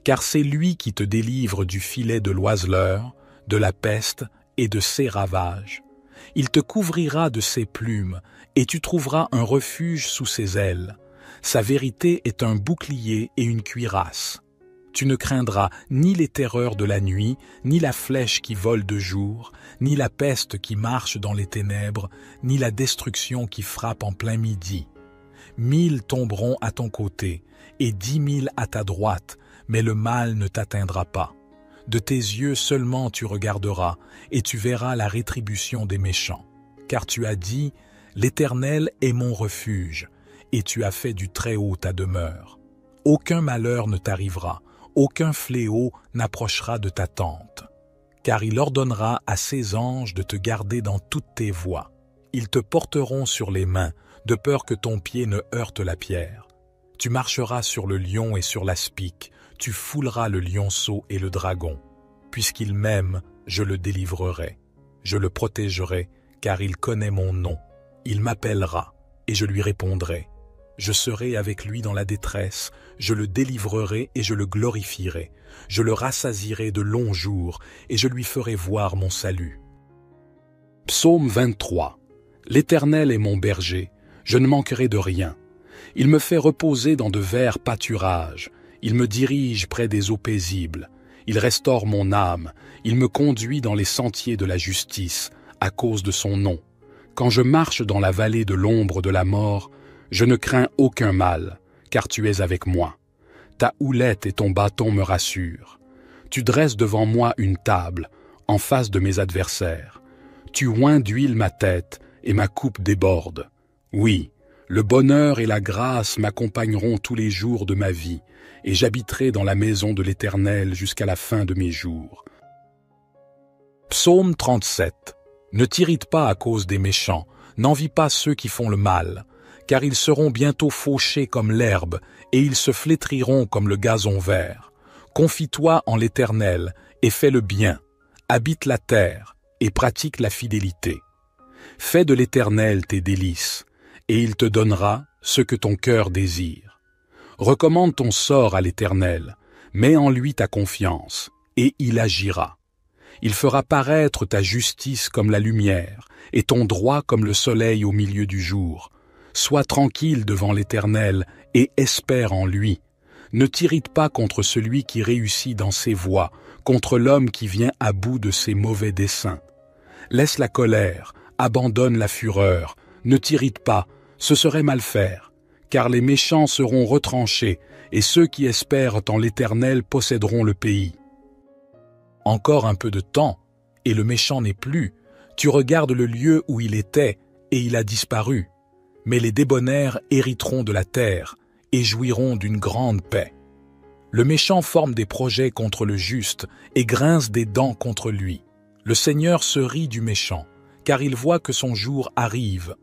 Car c'est lui qui te délivre du filet de l'oiseleur, de la peste et de ses ravages. Il te couvrira de ses plumes, et tu trouveras un refuge sous ses ailes. Sa vérité est un bouclier et une cuirasse. Tu ne craindras ni les terreurs de la nuit, ni la flèche qui vole de jour, ni la peste qui marche dans les ténèbres, ni la destruction qui frappe en plein midi. 1000 tomberont à ton côté, et 10 000 à ta droite, mais le mal ne t'atteindra pas. De tes yeux seulement tu regarderas, et tu verras la rétribution des méchants. Car tu as dit, l'Éternel est mon refuge, et tu as fait du Très-Haut ta demeure. Aucun malheur ne t'arrivera, aucun fléau n'approchera de ta tente. Car il ordonnera à ses anges de te garder dans toutes tes voies. Ils te porteront sur les mains, de peur que ton pied ne heurte la pierre. Tu marcheras sur le lion et sur l'aspic, tu fouleras le lionceau et le dragon. Puisqu'il m'aime, je le délivrerai. Je le protégerai, car il connaît mon nom. Il m'appellera, et je lui répondrai. Je serai avec lui dans la détresse, je le délivrerai et je le glorifierai. Je le rassasierai de longs jours, et je lui ferai voir mon salut. Psaume 23. L'Éternel est mon berger, je ne manquerai de rien. Il me fait reposer dans de verts pâturages, il me dirige près des eaux paisibles. Il restaure mon âme, il me conduit dans les sentiers de la justice, à cause de son nom. Quand je marche dans la vallée de l'ombre de la mort, je ne crains aucun mal, car tu es avec moi. Ta houlette et ton bâton me rassurent. Tu dresses devant moi une table, en face de mes adversaires. Tu oins d'huile ma tête, et ma coupe déborde. Oui, le bonheur et la grâce m'accompagneront tous les jours de ma vie, et j'habiterai dans la maison de l'Éternel jusqu'à la fin de mes jours. Psaume 37. Ne t'irrite pas à cause des méchants, n'envie pas ceux qui font le mal, car ils seront bientôt fauchés comme l'herbe, et ils se flétriront comme le gazon vert. Confie-toi en l'Éternel, et fais le bien, habite la terre, et pratique la fidélité. Fais de l'Éternel tes délices, et il te donnera ce que ton cœur désire. Recommande ton sort à l'Éternel, mets en lui ta confiance, et il agira. Il fera paraître ta justice comme la lumière, et ton droit comme le soleil au milieu du jour. Sois tranquille devant l'Éternel, et espère en lui. Ne t'irrite pas contre celui qui réussit dans ses voies, contre l'homme qui vient à bout de ses mauvais desseins. Laisse la colère, abandonne la fureur, ne t'irrite pas, ce serait mal faire, car les méchants seront retranchés, et ceux qui espèrent en l'Éternel posséderont le pays. Encore un peu de temps, et le méchant n'est plus. Tu regardes le lieu où il était, et il a disparu. Mais les débonnaires hériteront de la terre, et jouiront d'une grande paix. Le méchant forme des projets contre le juste, et grince des dents contre lui. Le Seigneur se rit du méchant, car il voit que son jour arrive.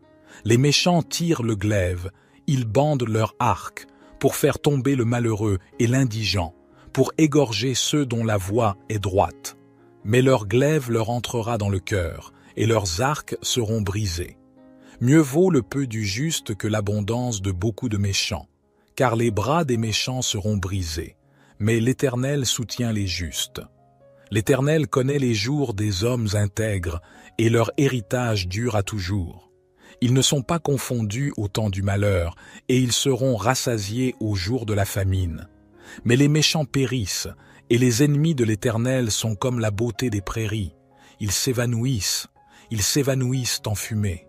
Les méchants tirent le glaive, ils bandent leur arc, pour faire tomber le malheureux et l'indigent, pour égorger ceux dont la voie est droite. Mais leur glaive leur entrera dans le cœur, et leurs arcs seront brisés. Mieux vaut le peu du juste que l'abondance de beaucoup de méchants, car les bras des méchants seront brisés, mais l'Éternel soutient les justes. L'Éternel connaît les jours des hommes intègres, et leur héritage dure à toujours. Ils ne sont pas confondus au temps du malheur, et ils seront rassasiés au jour de la famine. Mais les méchants périssent, et les ennemis de l'Éternel sont comme la beauté des prairies. Ils s'évanouissent en fumée.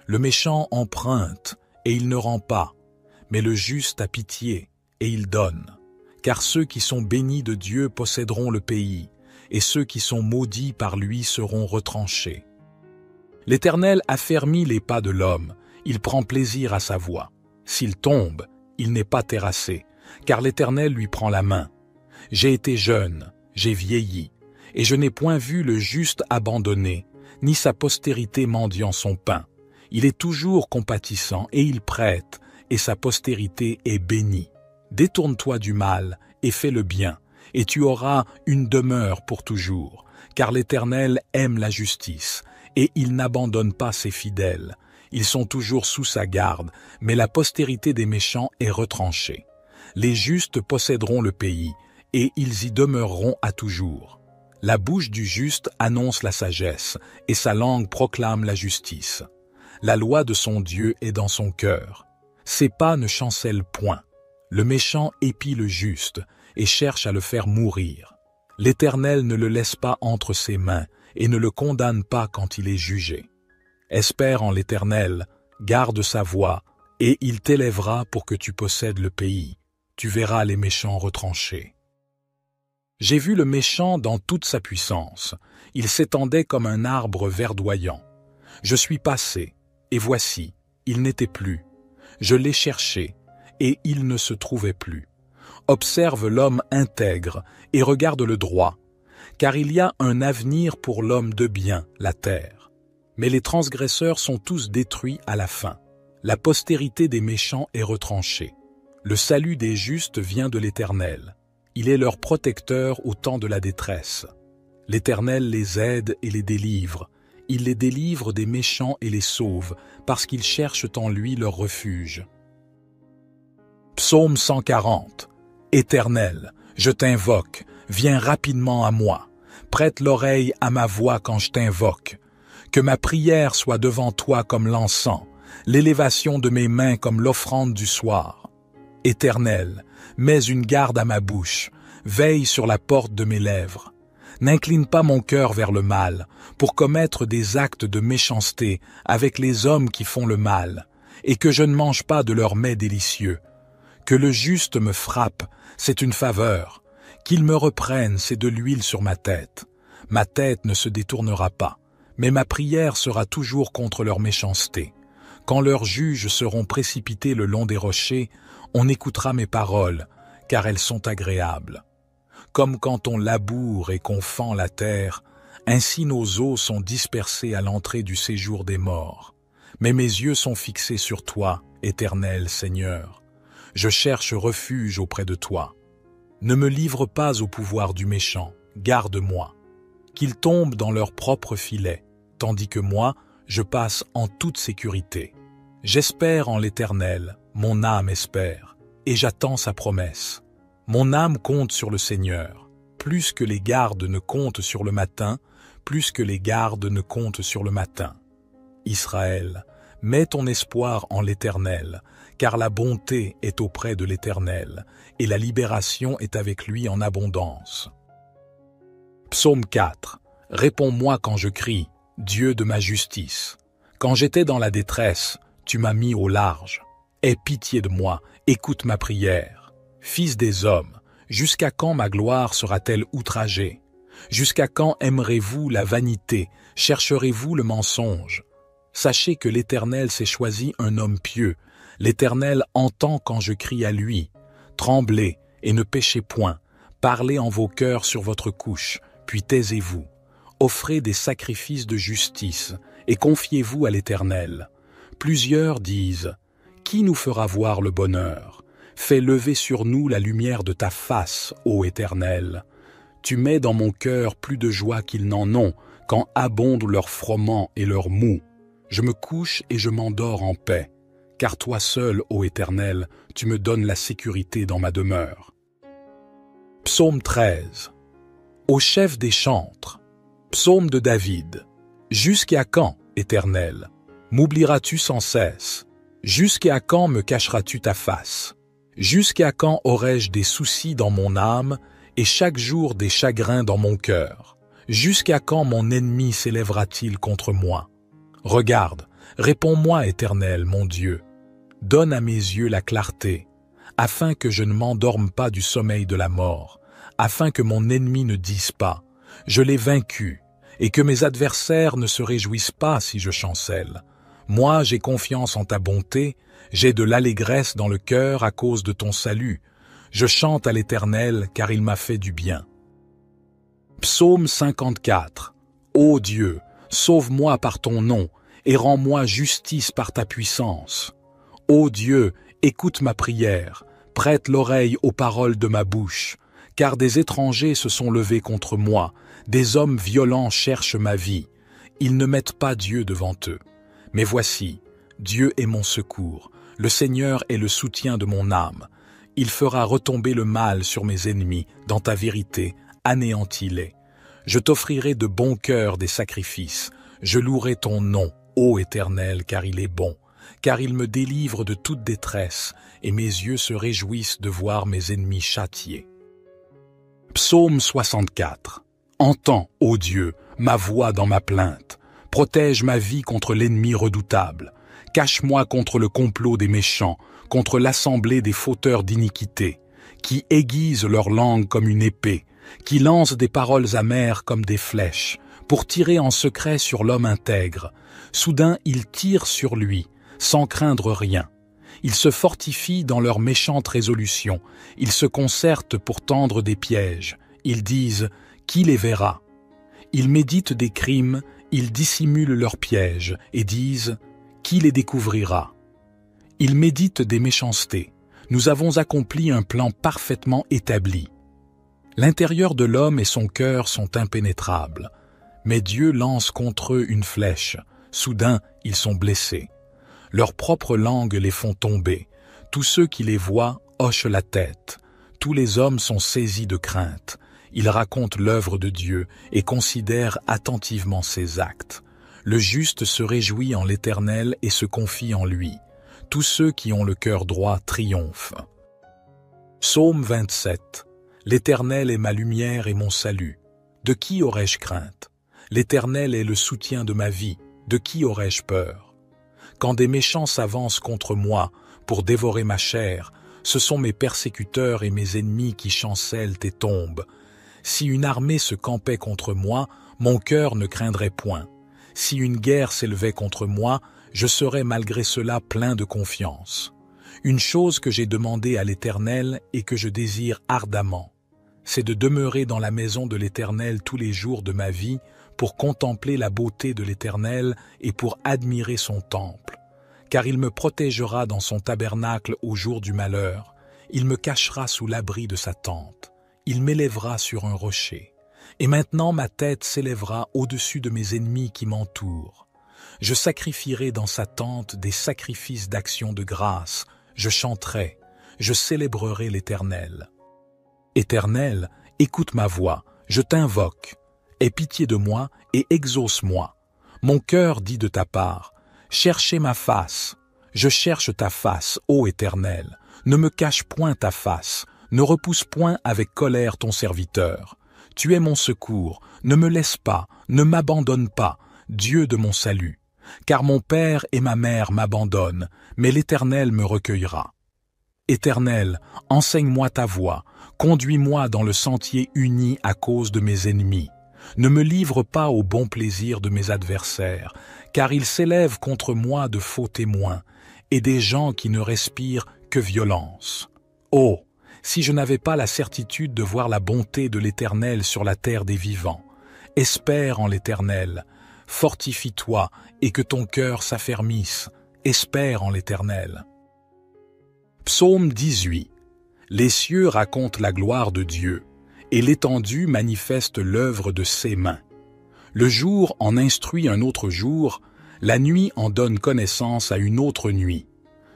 Le méchant emprunte, et il ne rend pas, mais le juste a pitié, et il donne. Car ceux qui sont bénis de Dieu posséderont le pays, et ceux qui sont maudits par lui seront retranchés. L'Éternel affermit les pas de l'homme, il prend plaisir à sa voie. S'il tombe, il n'est pas terrassé, car l'Éternel lui prend la main. J'ai été jeune, j'ai vieilli, et je n'ai point vu le juste abandonné, ni sa postérité mendiant son pain. Il est toujours compatissant, et il prête, et sa postérité est bénie. Détourne-toi du mal, et fais le bien, et tu auras une demeure pour toujours, car l'Éternel aime la justice, et il n'abandonne pas ses fidèles. Ils sont toujours sous sa garde, mais la postérité des méchants est retranchée. Les justes posséderont le pays, et ils y demeureront à toujours. La bouche du juste annonce la sagesse, et sa langue proclame la justice. La loi de son Dieu est dans son cœur. Ses pas ne chancellent point. Le méchant épie le juste, et cherche à le faire mourir. L'Éternel ne le laisse pas entre ses mains, et ne le condamne pas quand il est jugé. Espère en l'Éternel, garde sa voie, et il t'élèvera pour que tu possèdes le pays. Tu verras les méchants retranchés. J'ai vu le méchant dans toute sa puissance. Il s'étendait comme un arbre verdoyant. Je suis passé, et voici, il n'était plus. Je l'ai cherché, et il ne se trouvait plus. Observe l'homme intègre, et regarde le droit, car il y a un avenir pour l'homme de bien, la terre. Mais les transgresseurs sont tous détruits à la fin. La postérité des méchants est retranchée. Le salut des justes vient de l'Éternel. Il est leur protecteur au temps de la détresse. L'Éternel les aide et les délivre. Il les délivre des méchants et les sauve, parce qu'ils cherchent en lui leur refuge. Psaume 140. Éternel, je t'invoque, viens rapidement à moi. Prête l'oreille à ma voix quand je t'invoque. Que ma prière soit devant toi comme l'encens, l'élévation de mes mains comme l'offrande du soir. Éternel, mets une garde à ma bouche, veille sur la porte de mes lèvres. N'incline pas mon cœur vers le mal, pour commettre des actes de méchanceté avec les hommes qui font le mal, et que je ne mange pas de leurs mets délicieux. Que le juste me frappe, c'est une faveur. Qu'il me reprenne, c'est de l'huile sur ma tête. Ma tête ne se détournera pas, mais ma prière sera toujours contre leur méchanceté. Quand leurs juges seront précipités le long des rochers, on écoutera mes paroles, car elles sont agréables. Comme quand on laboure et qu'on fend la terre, Ainsi nos os sont dispersés à l'entrée du séjour des morts. Mais mes yeux sont fixés sur toi, Éternel Seigneur. Je cherche refuge auprès de toi. Ne me livre pas au pouvoir du méchant, garde-moi. Qu'ils tombent dans leur propre filet, tandis que moi, je passe en toute sécurité. J'espère en l'Éternel, mon âme espère, et j'attends sa promesse. Mon âme compte sur le Seigneur, plus que les gardes ne comptent sur le matin, plus que les gardes ne comptent sur le matin. Israël, mets ton espoir en l'Éternel, car la bonté est auprès de l'Éternel, et la libération est avec lui en abondance. Psaume 4. Réponds-moi quand je crie, Dieu de ma justice. Quand j'étais dans la détresse, tu m'as mis au large. Aie pitié de moi, écoute ma prière. Fils des hommes, jusqu'à quand ma gloire sera-t-elle outragée? Jusqu'à quand aimerez-vous la vanité, chercherez-vous le mensonge? Sachez que l'Éternel s'est choisi un homme pieux. L'Éternel entend quand je crie à lui. Tremblez et ne péchez point. Parlez en vos cœurs sur votre couche, puis taisez-vous. Offrez des sacrifices de justice et confiez-vous à l'Éternel. Plusieurs disent, « Qui nous fera voir le bonheur? Fais lever sur nous la lumière de ta face, ô Éternel. Tu mets dans mon cœur plus de joie qu'ils n'en ont, quand abondent leurs froment et leurs mou. Je me couche et je m'endors en paix, car toi seul, ô Éternel, tu me donnes la sécurité dans ma demeure. » Psaume 13. Au chef des chantres. Psaume de David. Jusqu'à quand, Éternel, m'oublieras-tu sans cesse? Jusqu'à quand me cacheras-tu ta face? Jusqu'à quand aurai-je des soucis dans mon âme et chaque jour des chagrins dans mon cœur? Jusqu'à quand mon ennemi s'élèvera-t-il contre moi? Regarde, réponds-moi, Éternel, mon Dieu. Donne à mes yeux la clarté, afin que je ne m'endorme pas du sommeil de la mort, afin que mon ennemi ne dise pas « Je l'ai vaincu », et que mes adversaires ne se réjouissent pas si je chancelle. Moi, j'ai confiance en ta bonté, j'ai de l'allégresse dans le cœur à cause de ton salut. Je chante à l'Éternel, car il m'a fait du bien. Psaume 54. Ô Dieu, sauve-moi par ton nom, et rends-moi justice par ta puissance. Ô Dieu, écoute ma prière, prête l'oreille aux paroles de ma bouche, car des étrangers se sont levés contre moi, des hommes violents cherchent ma vie. Ils ne mettent pas Dieu devant eux. Mais voici, Dieu est mon secours, le Seigneur est le soutien de mon âme. Il fera retomber le mal sur mes ennemis, dans ta vérité, anéantis-les. Je t'offrirai de bon cœur des sacrifices, je louerai ton nom, ô Éternel, car il est bon, car il me délivre de toute détresse, et mes yeux se réjouissent de voir mes ennemis châtiés. Psaume 64. Entends, ô Dieu, ma voix dans ma plainte. Protège ma vie contre l'ennemi redoutable. Cache-moi contre le complot des méchants, contre l'assemblée des fauteurs d'iniquité, qui aiguisent leur langue comme une épée, qui lancent des paroles amères comme des flèches, pour tirer en secret sur l'homme intègre. Soudain, ils tirent sur lui, sans craindre rien. Ils se fortifient dans leurs méchantes résolutions. Ils se concertent pour tendre des pièges. Ils disent « Qui les verra ?» Ils méditent des crimes, ils dissimulent leurs pièges et disent « Qui les découvrira ?» Ils méditent des méchancetés. Nous avons accompli un plan parfaitement établi. L'intérieur de l'homme et son cœur sont impénétrables. Mais Dieu lance contre eux une flèche. Soudain, ils sont blessés. Leurs propres langues les font tomber. Tous ceux qui les voient hochent la tête. Tous les hommes sont saisis de crainte. Ils racontent l'œuvre de Dieu et considèrent attentivement ses actes. Le juste se réjouit en l'Éternel et se confie en lui. Tous ceux qui ont le cœur droit triomphent. Psaume 27. L'Éternel est ma lumière et mon salut. De qui aurais-je crainte? L'Éternel est le soutien de ma vie. De qui aurais-je peur? Quand des méchants s'avancent contre moi pour dévorer ma chair, ce sont mes persécuteurs et mes ennemis qui chancellent et tombent. Si une armée se campait contre moi, mon cœur ne craindrait point. Si une guerre s'élevait contre moi, je serais malgré cela plein de confiance. Une chose que j'ai demandée à l'Éternel et que je désire ardemment, c'est de demeurer dans la maison de l'Éternel tous les jours de ma vie pour contempler la beauté de l'Éternel et pour admirer son temple. Car il me protégera dans son tabernacle au jour du malheur, il me cachera sous l'abri de sa tente, il m'élèvera sur un rocher. Et maintenant ma tête s'élèvera au-dessus de mes ennemis qui m'entourent. Je sacrifierai dans sa tente des sacrifices d'action de grâce, je chanterai, je célébrerai l'Éternel. Éternel, écoute ma voix, je t'invoque. Aie pitié de moi et exauce-moi. Mon cœur dit de ta part, cherchez ma face. Je cherche ta face, ô Éternel. Ne me cache point ta face, ne repousse point avec colère ton serviteur. Tu es mon secours, ne me laisse pas, ne m'abandonne pas, Dieu de mon salut. Car mon père et ma mère m'abandonnent, mais l'Éternel me recueillera. Éternel, enseigne-moi ta voie, conduis-moi dans le sentier uni à cause de mes ennemis. Ne me livre pas au bon plaisir de mes adversaires, car ils s'élèvent contre moi de faux témoins, et des gens qui ne respirent que violence. Oh, si je n'avais pas la certitude de voir la bonté de l'Éternel sur la terre des vivants. Espère en l'Éternel, fortifie-toi et que ton cœur s'affermisse, espère en l'Éternel. Psaume 18. Les cieux racontent la gloire de Dieu, et l'étendue manifeste l'œuvre de ses mains. Le jour en instruit un autre jour, la nuit en donne connaissance à une autre nuit.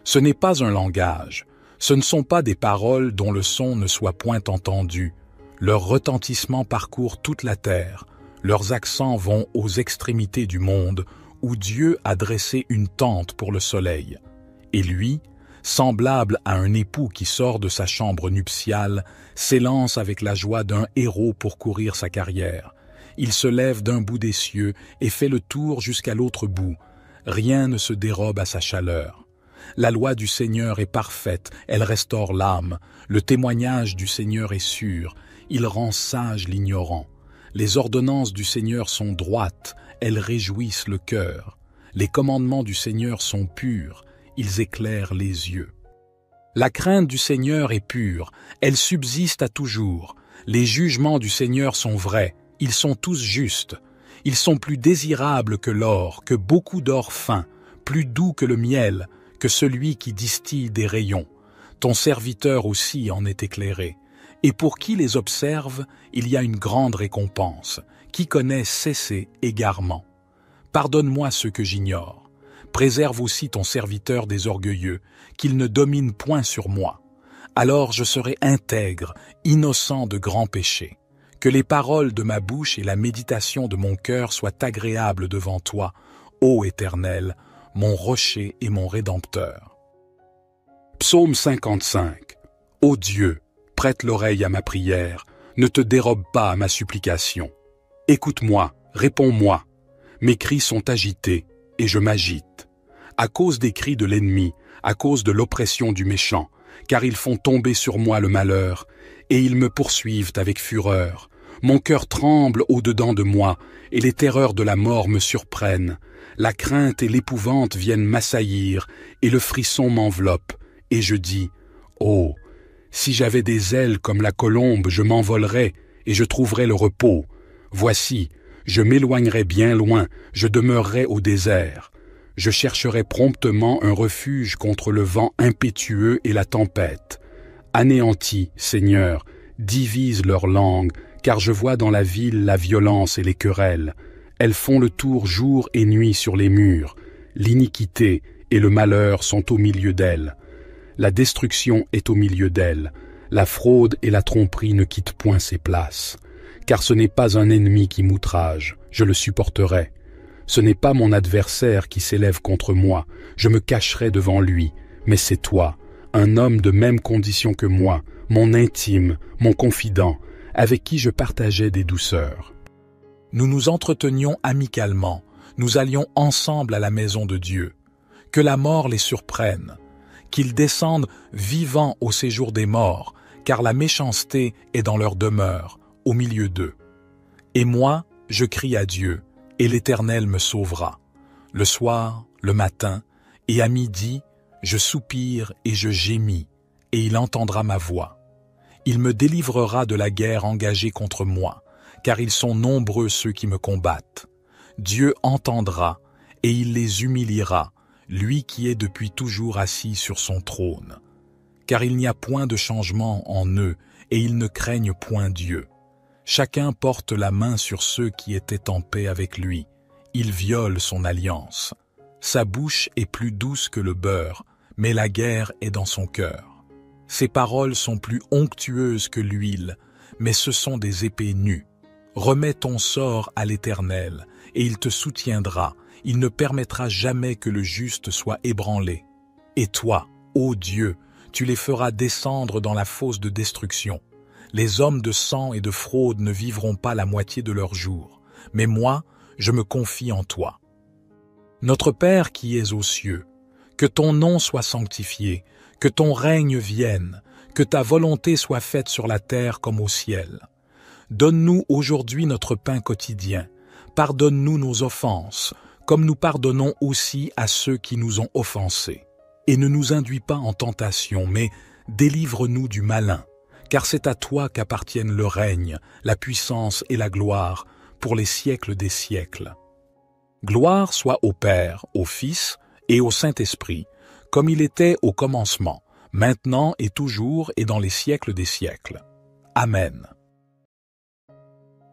Ce n'est pas un langage, ce ne sont pas des paroles dont le son ne soit point entendu. Leur retentissement parcourt toute la terre, leurs accents vont aux extrémités du monde, où Dieu a dressé une tente pour le soleil. Et lui, semblable à un époux qui sort de sa chambre nuptiale, s'élance avec la joie d'un héros pour courir sa carrière. Il se lève d'un bout des cieux et fait le tour jusqu'à l'autre bout. Rien ne se dérobe à sa chaleur. La loi du Seigneur est parfaite, elle restaure l'âme. Le témoignage du Seigneur est sûr, il rend sage l'ignorant. Les ordonnances du Seigneur sont droites, elles réjouissent le cœur. Les commandements du Seigneur sont purs, ils éclairent les yeux. La crainte du Seigneur est pure, elle subsiste à toujours. Les jugements du Seigneur sont vrais, ils sont tous justes. Ils sont plus désirables que l'or, que beaucoup d'or fin, plus doux que le miel, que celui qui distille des rayons. Ton serviteur aussi en est éclairé. Et pour qui les observe, il y a une grande récompense. Qui connaît cesser égarement. Pardonne-moi ce que j'ignore. Préserve aussi ton serviteur des orgueilleux, qu'il ne domine point sur moi. Alors je serai intègre, innocent de grands péchés. Que les paroles de ma bouche et la méditation de mon cœur soient agréables devant toi, ô Éternel, mon rocher et mon rédempteur. Psaume 55. Ô Dieu, prête l'oreille à ma prière, ne te dérobe pas à ma supplication. Écoute-moi, réponds-moi. Mes cris sont agités, et je m'agite. À cause des cris de l'ennemi, à cause de l'oppression du méchant, car ils font tomber sur moi le malheur, et ils me poursuivent avec fureur. Mon cœur tremble au-dedans de moi, et les terreurs de la mort me surprennent. La crainte et l'épouvante viennent m'assaillir, et le frisson m'enveloppe, et je dis, « Oh, si j'avais des ailes comme la colombe, je m'envolerais, et je trouverais le repos. Voici, je m'éloignerais bien loin, je demeurerais au désert. Je chercherais promptement un refuge contre le vent impétueux et la tempête. Anéantis, Seigneur, divise leur langue, car je vois dans la ville la violence et les querelles. Elles font le tour jour et nuit sur les murs. L'iniquité et le malheur sont au milieu d'elles. La destruction est au milieu d'elles. La fraude et la tromperie ne quittent point ses places. Car ce n'est pas un ennemi qui m'outrage, je le supporterai. Ce n'est pas mon adversaire qui s'élève contre moi, je me cacherai devant lui, mais c'est toi, un homme de même condition que moi, mon intime, mon confident, avec qui je partageais des douceurs. Nous nous entretenions amicalement, nous allions ensemble à la maison de Dieu. Que la mort les surprenne, qu'ils descendent vivants au séjour des morts, car la méchanceté est dans leur demeure, au milieu d'eux. Et moi, je crie à Dieu, et l'Éternel me sauvera. Le soir, le matin, et à midi, je soupire et je gémis, et il entendra ma voix. Il me délivrera de la guerre engagée contre moi, car ils sont nombreux ceux qui me combattent. Dieu entendra, et il les humiliera, lui qui est depuis toujours assis sur son trône. Car il n'y a point de changement en eux, et ils ne craignent point Dieu. Chacun porte la main sur ceux qui étaient en paix avec lui. Il viole son alliance. Sa bouche est plus douce que le beurre, mais la guerre est dans son cœur. Ses paroles sont plus onctueuses que l'huile, mais ce sont des épées nues. Remets ton sort à l'Éternel, et il te soutiendra. Il ne permettra jamais que le juste soit ébranlé. Et toi, ô Dieu, tu les feras descendre dans la fosse de destruction. Les hommes de sang et de fraude ne vivront pas la moitié de leurs jours. Mais moi, je me confie en toi. Notre Père qui es aux cieux, que ton nom soit sanctifié, que ton règne vienne, que ta volonté soit faite sur la terre comme au ciel. Donne-nous aujourd'hui notre pain quotidien. Pardonne-nous nos offenses, comme nous pardonnons aussi à ceux qui nous ont offensés. Et ne nous induis pas en tentation, mais délivre-nous du malin, car c'est à toi qu'appartiennent le règne, la puissance et la gloire, pour les siècles des siècles. Gloire soit au Père, au Fils et au Saint-Esprit, comme il était au commencement, maintenant et toujours et dans les siècles des siècles. Amen.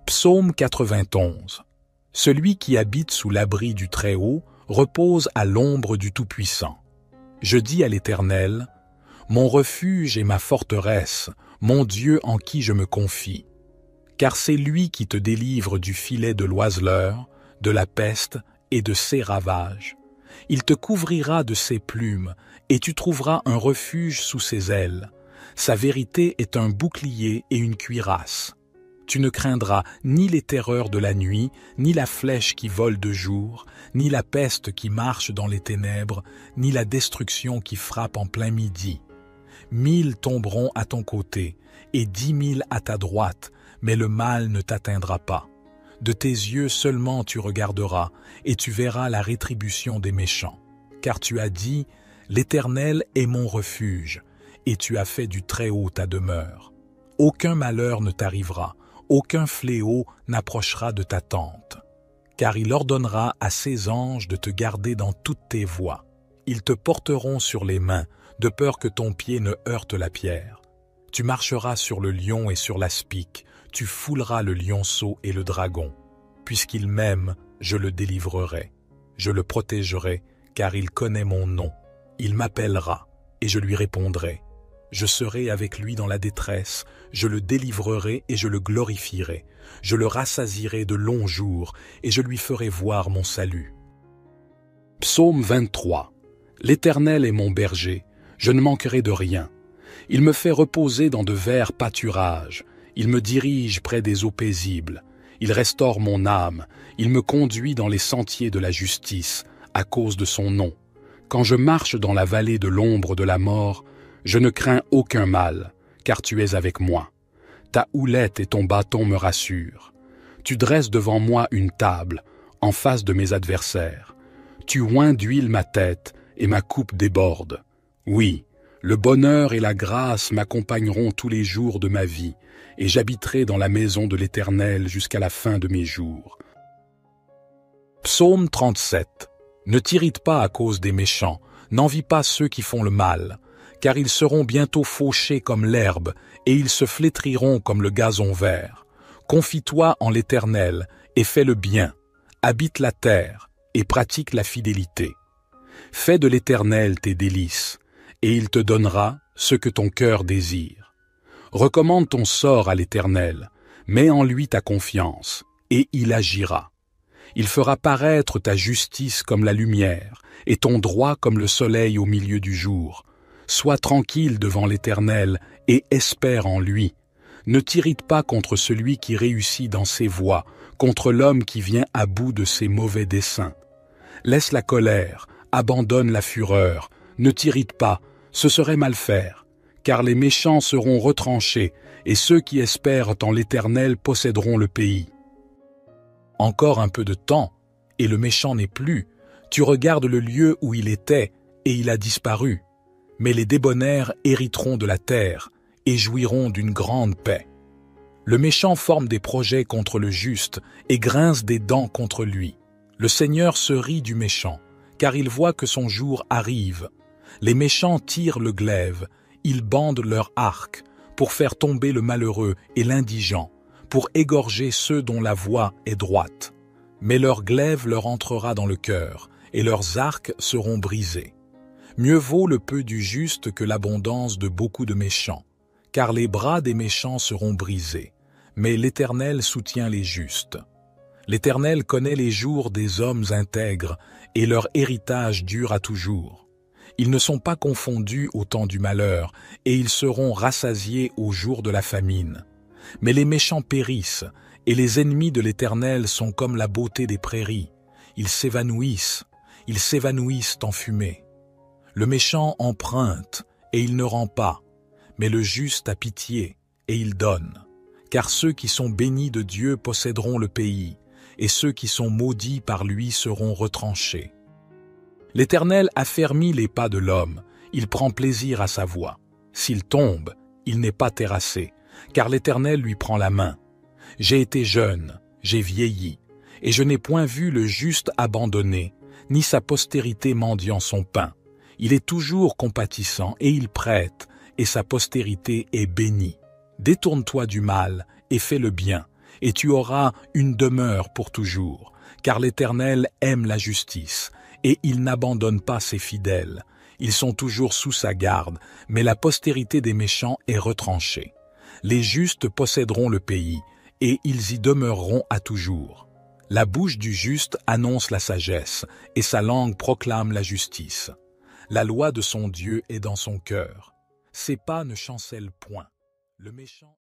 Psaume 91. Celui qui habite sous l'abri du Très-Haut repose à l'ombre du Tout-Puissant. Je dis à l'Éternel, mon refuge et ma forteresse, mon Dieu en qui je me confie. Car c'est lui qui te délivre du filet de l'oiseleur, de la peste et de ses ravages. Il te couvrira de ses plumes, et tu trouveras un refuge sous ses ailes. Sa vérité est un bouclier et une cuirasse. Tu ne craindras ni les terreurs de la nuit, ni la flèche qui vole de jour, ni la peste qui marche dans les ténèbres, ni la destruction qui frappe en plein midi. 1000 tomberont à ton côté, et 10 000 à ta droite, mais le mal ne t'atteindra pas. De tes yeux seulement tu regarderas, et tu verras la rétribution des méchants. Car tu as dit, l'Éternel est mon refuge, et tu as fait du Très-Haut ta demeure. Aucun malheur ne t'arrivera, aucun fléau n'approchera de ta tente. Car il ordonnera à ses anges de te garder dans toutes tes voies. Ils te porteront sur les mains, de peur que ton pied ne heurte la pierre. Tu marcheras sur le lion et sur l'aspic, tu fouleras le lionceau et le dragon. Puisqu'il m'aime, je le délivrerai. Je le protégerai, car il connaît mon nom. Il m'appellera, et je lui répondrai. Je serai avec lui dans la détresse, je le délivrerai et je le glorifierai. Je le rassasierai de longs jours, et je lui ferai voir mon salut. Psaume 23. L'Éternel est mon berger, je ne manquerai de rien. Il me fait reposer dans de verts pâturages, il me dirige près des eaux paisibles. Il restaure mon âme, il me conduit dans les sentiers de la justice, à cause de son nom. Quand je marche dans la vallée de l'ombre de la mort, je ne crains aucun mal, car tu es avec moi. Ta houlette et ton bâton me rassurent. Tu dresses devant moi une table, en face de mes adversaires. Tu oins d'huile ma tête, et ma coupe déborde. Oui, le bonheur et la grâce m'accompagneront tous les jours de ma vie, et j'habiterai dans la maison de l'Éternel jusqu'à la fin de mes jours. Psaume 37. Ne t'irrite pas à cause des méchants, n'envie pas ceux qui font le mal, car ils seront bientôt fauchés comme l'herbe, et ils se flétriront comme le gazon vert. Confie-toi en l'Éternel, et fais le bien. Habite la terre, et pratique la fidélité. Fais de l'Éternel tes délices, et il te donnera ce que ton cœur désire. Recommande ton sort à l'Éternel, mets en lui ta confiance, et il agira. Il fera paraître ta justice comme la lumière, et ton droit comme le soleil au milieu du jour. Sois tranquille devant l'Éternel et espère en lui. Ne t'irrite pas contre celui qui réussit dans ses voies, contre l'homme qui vient à bout de ses mauvais desseins. Laisse la colère, abandonne la fureur, ne t'irrite pas, ce serait mal faire, car les méchants seront retranchés, et ceux qui espèrent en l'Éternel posséderont le pays. Encore un peu de temps, et le méchant n'est plus, tu regardes le lieu où il était, et il a disparu. Mais les débonnaires hériteront de la terre, et jouiront d'une grande paix. Le méchant forme des projets contre le juste et grince des dents contre lui. Le Seigneur se rit du méchant, car il voit que son jour arrive. Les méchants tirent le glaive, ils bandent leur arc, pour faire tomber le malheureux et l'indigent, pour égorger ceux dont la voie est droite. Mais leur glaive leur entrera dans le cœur, et leurs arcs seront brisés. Mieux vaut le peu du juste que l'abondance de beaucoup de méchants, car les bras des méchants seront brisés, mais l'Éternel soutient les justes. L'Éternel connaît les jours des hommes intègres, et leur héritage dure à toujours. Ils ne sont pas confondus au temps du malheur, et ils seront rassasiés au jour de la famine. Mais les méchants périssent, et les ennemis de l'Éternel sont comme la beauté des prairies. Ils s'évanouissent en fumée. Le méchant emprunte, et il ne rend pas, mais le juste a pitié, et il donne. Car ceux qui sont bénis de Dieu posséderont le pays, et ceux qui sont maudits par lui seront retranchés. L'Éternel affermit les pas de l'homme, il prend plaisir à sa voie. S'il tombe, il n'est pas terrassé, car l'Éternel lui prend la main. J'ai été jeune, j'ai vieilli, et je n'ai point vu le juste abandonné, ni sa postérité mendiant son pain. Il est toujours compatissant, et il prête, et sa postérité est bénie. Détourne-toi du mal, et fais le bien, et tu auras une demeure pour toujours, car l'Éternel aime la justice, et il n'abandonne pas ses fidèles. Ils sont toujours sous sa garde, mais la postérité des méchants est retranchée. Les justes posséderont le pays, et ils y demeureront à toujours. La bouche du juste annonce la sagesse, et sa langue proclame la justice. La loi de son Dieu est dans son cœur. Ses pas ne chancellent point. Le méchant